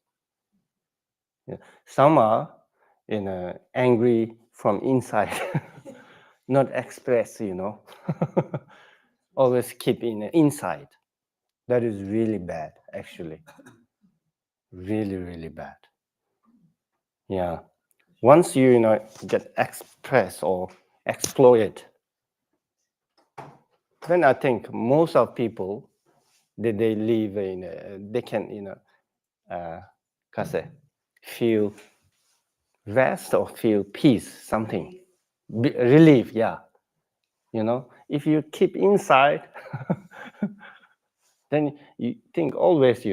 Some are, angry from inside, not express, always keep inside. That is really bad, actually. Really, really bad. Yeah. Once you, get expressed or exploit, then I think most of people, they live they can, Karze, feel rest or feel peace, something. Relief, yeah. If you keep inside, then you think always,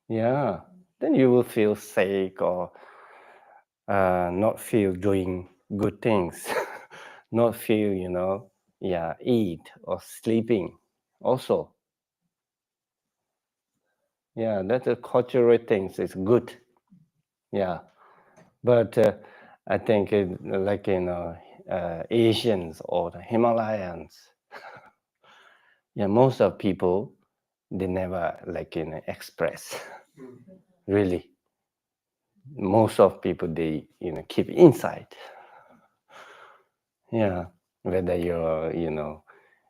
yeah, then you will feel sick or not feel doing good things, not feel, eat or sleeping also. Yeah, that's a cultural things. It's good. Yeah, but I think Asians or the Himalayans, yeah, most of people, they never express. Really, most of people, they keep inside. Yeah, whether you're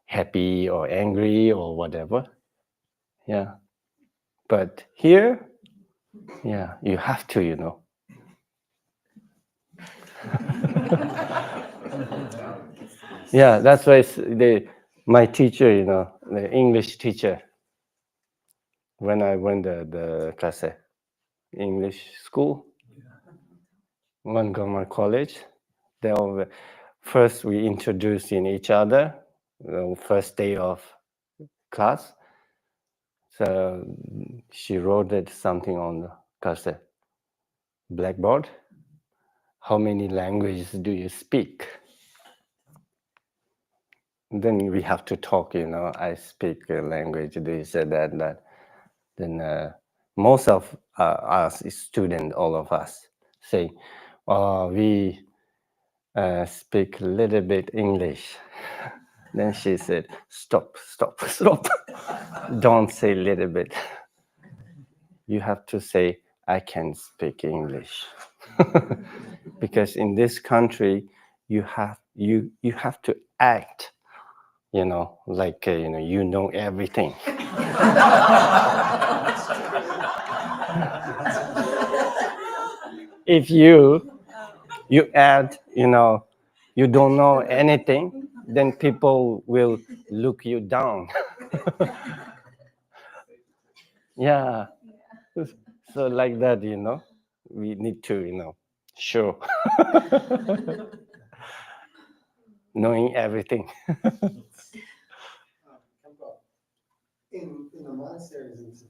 happy or angry or whatever. Yeah, but here, yeah, you have to. Yeah, that's why my teacher, the English teacher, when I went the Karze English school, Montgomery College, first we introduced in each other, the first day of class. So she wrote something on the Karze blackboard. How many languages do you speak? Then we have to talk, I speak a language, they said that. Then most of us students, all of us, say, we speak a little bit English. Then she said, stop. Don't say little bit. You have to say, I can speak English. Because in this country, you have to act, like you know everything. If you add, you don't know anything, then people will look you down. Yeah. So like that, we need to, show knowing everything. Khenpo, in the monasteries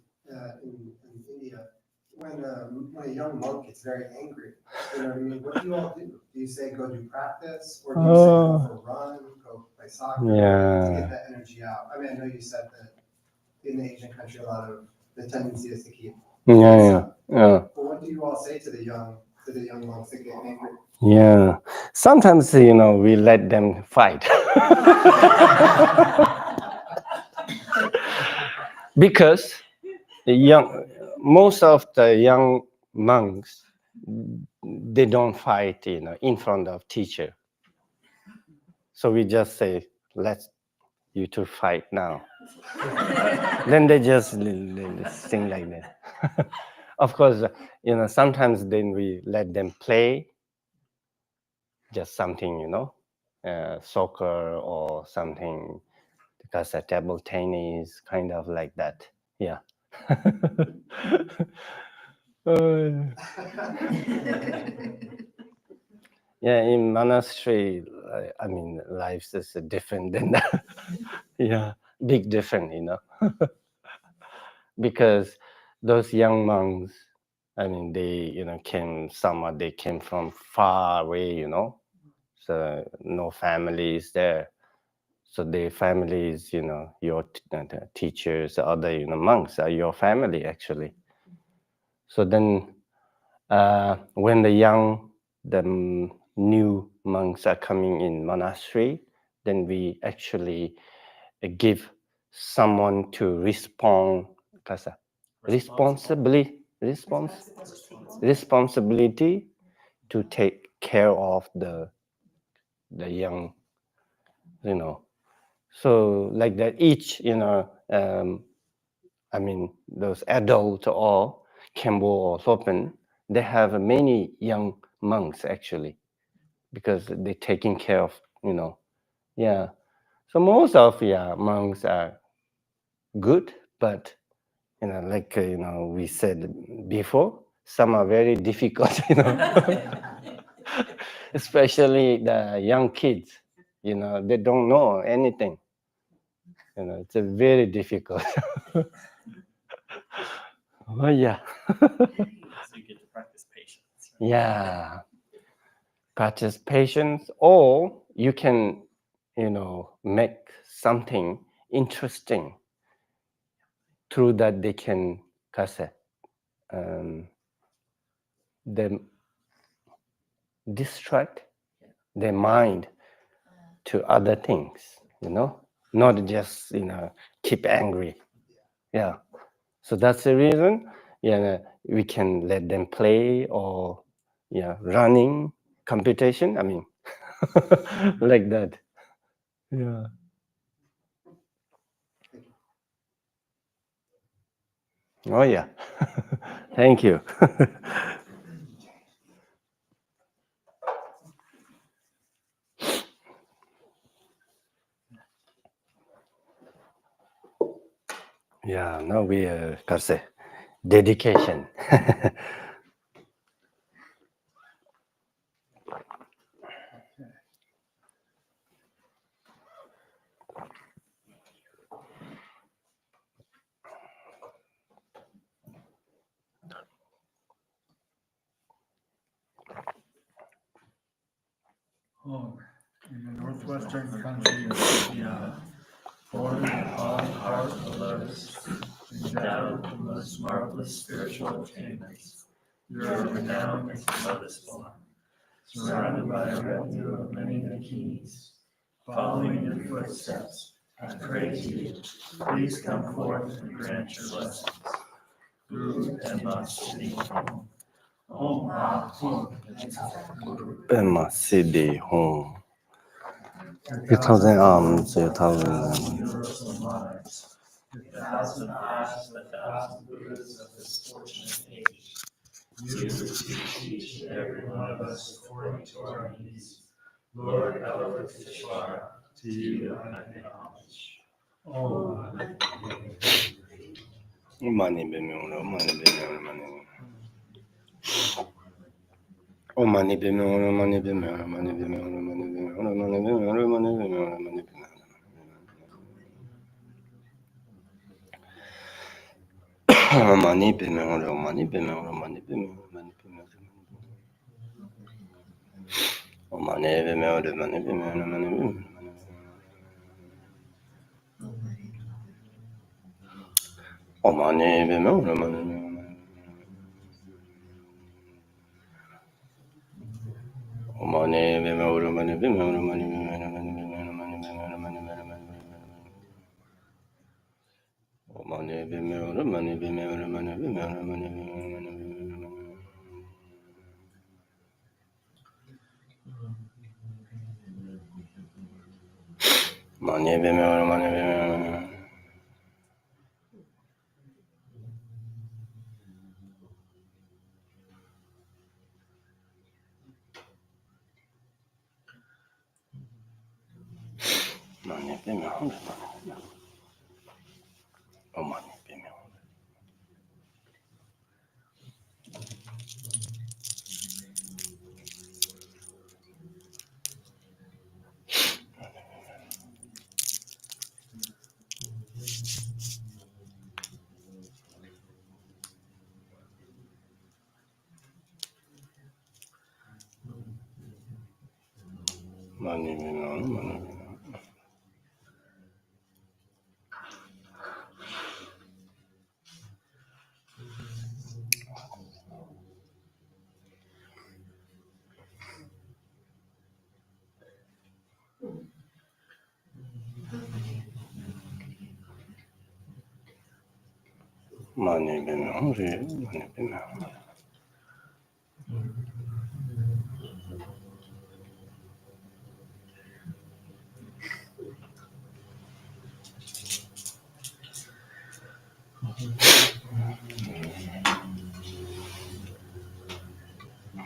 in India, when a young monk gets very angry, what do you all do? Do you say go do practice, or do you say go for a run, go play soccer to get that energy out? I mean, I know you said that in the Asian country, a lot of the tendency is to keep. Yeah. But what do you all say to the young monks that get angry? Yeah. Sometimes, we let them fight. Because most of the young monks, they don't fight, in front of teacher. So we just say, let's you two fight now. Then they just sing like that. Of course, sometimes then we let them play just something, soccer or something, because a table tennis, kind of like that. Yeah. Yeah, in monastery, life is different than that. Yeah, big different, because those young monks, they, they came from far away, so no families there. So their families, your the teachers, other, monks are your family actually. So then, when the new monks are coming in monastery, then we actually give someone to responsibility to take care of the young, So like that, each, those adults or Khenpo or Sopen, they have many young monks actually, because they're taking care of, yeah. So most of monks are good, but we said before, some are very difficult, especially the young kids, they don't know anything. It's a very difficult. Oh yeah. So you get to practice patience. Right? Yeah. Practice patience, or you can, make something interesting. Through that they can them distract their mind to other things, not just, keep angry. Yeah. So that's the reason, we can let them play or, running computation. Like that. Yeah. Oh yeah. Thank you. Yeah, now we Karze, dedication. In the northwestern country of India, born in the heart of the lotus, endowed with the most marvelous spiritual attainments, you are renowned as a lotus form, surrounded by a retinue of many bikinis. Following your footsteps, I pray to you, please come forth and grant your blessings. Guru Dhamma Siddhi Hum. Om Ah Hum. Pema Siddhi Hum. 1,000 arms, 1,000. Universal monarchs, the 1,000 eyes, the 1,000 Buddhas of this fortunate age. You teach each and every one of us according to our needs. Lord Avalokiteshvara, to you I pay homage. Om. Mani Bimura, Mani Bimura, Mani. Oh, Mani Bimura, Mani Bimura, Mani Bimura, Mani Bimura, Mani Bimura, Mani Bimura, Mani Bimura. Mani Bimura, Mani Bimura, Mani Bimura, Mani Bimura. Oh, Mani Bimura, Mani Bimura, Mani Bimura. Oh, Mani Bimura, Mani Bimura. Mani Bimura, Mani Bimura, Mani Bimura, Mani Bimura, Mani Bimura, Mani Bimura, Mani Bimura. Oh, Mani Bimura, Mani Bimura, Mani Bimura, Mani Bimura, Mani Bimura. Mani bimyo, mani bimyo. Mani bimyo, mani bimyo. Oh, mani bimyo. Mani bimyo, mani bimyo. Mani bimyo, mani bimyo.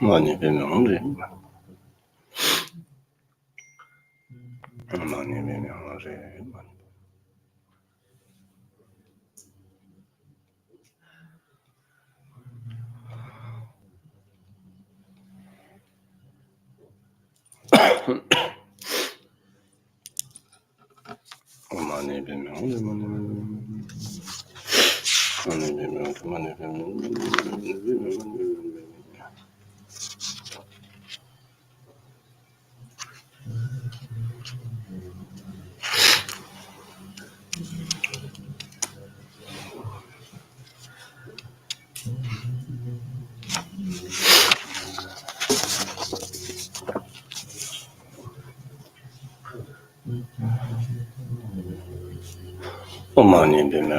Mani bimyo, mani bimyo. Mani bimyo, mani. Mani bimyo, mani bimyo. Mani bimyo, mani bimyo. Oh, mani bimyo,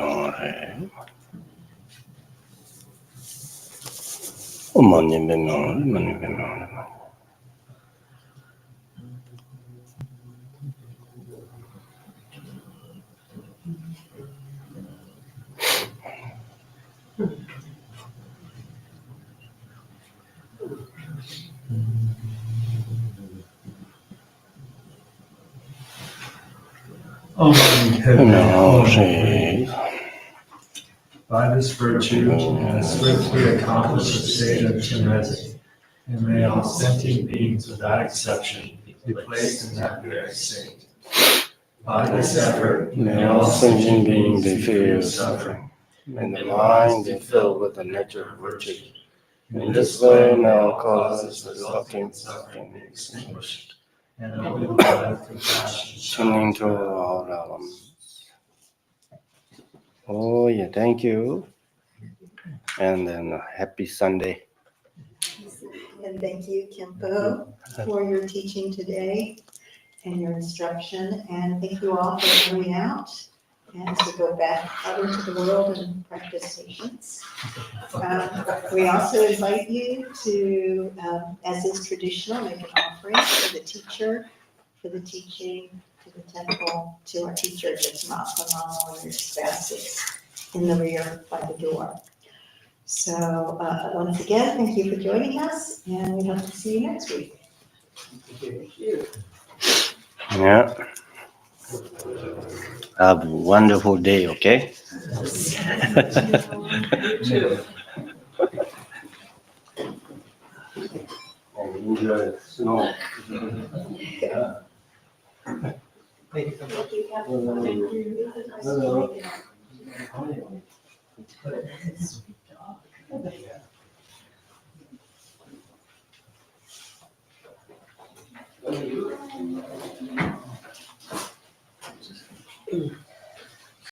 oh, mani bimyo, mani bimyo. O mighty Khenpo, by this virtue, and as swiftly accomplish the state of Chenrezig, and may all sentient beings without exception be placed in that very state. By this effort, May all sentient beings be free of suffering. May the mind be filled with the nature of virtue. In this way, may all causes resulting in suffering be extinguished, and open by compassion. tuning to all realms. Oh, yeah, thank you. And then happy Sunday. And thank you, Khenpo, for your teaching today and your instruction. And thank you all for coming out and to go back out into the world and practice patience. We also invite you to, as is traditional, make an offering for the teacher, for the teaching, to the temple, to our teacher if it's not phenomenal in your spastic in the rear by the door. So once again, thank you for joining us, and we hope to see you next week. Yeah. Have a wonderful day, okay? And enjoy the snow.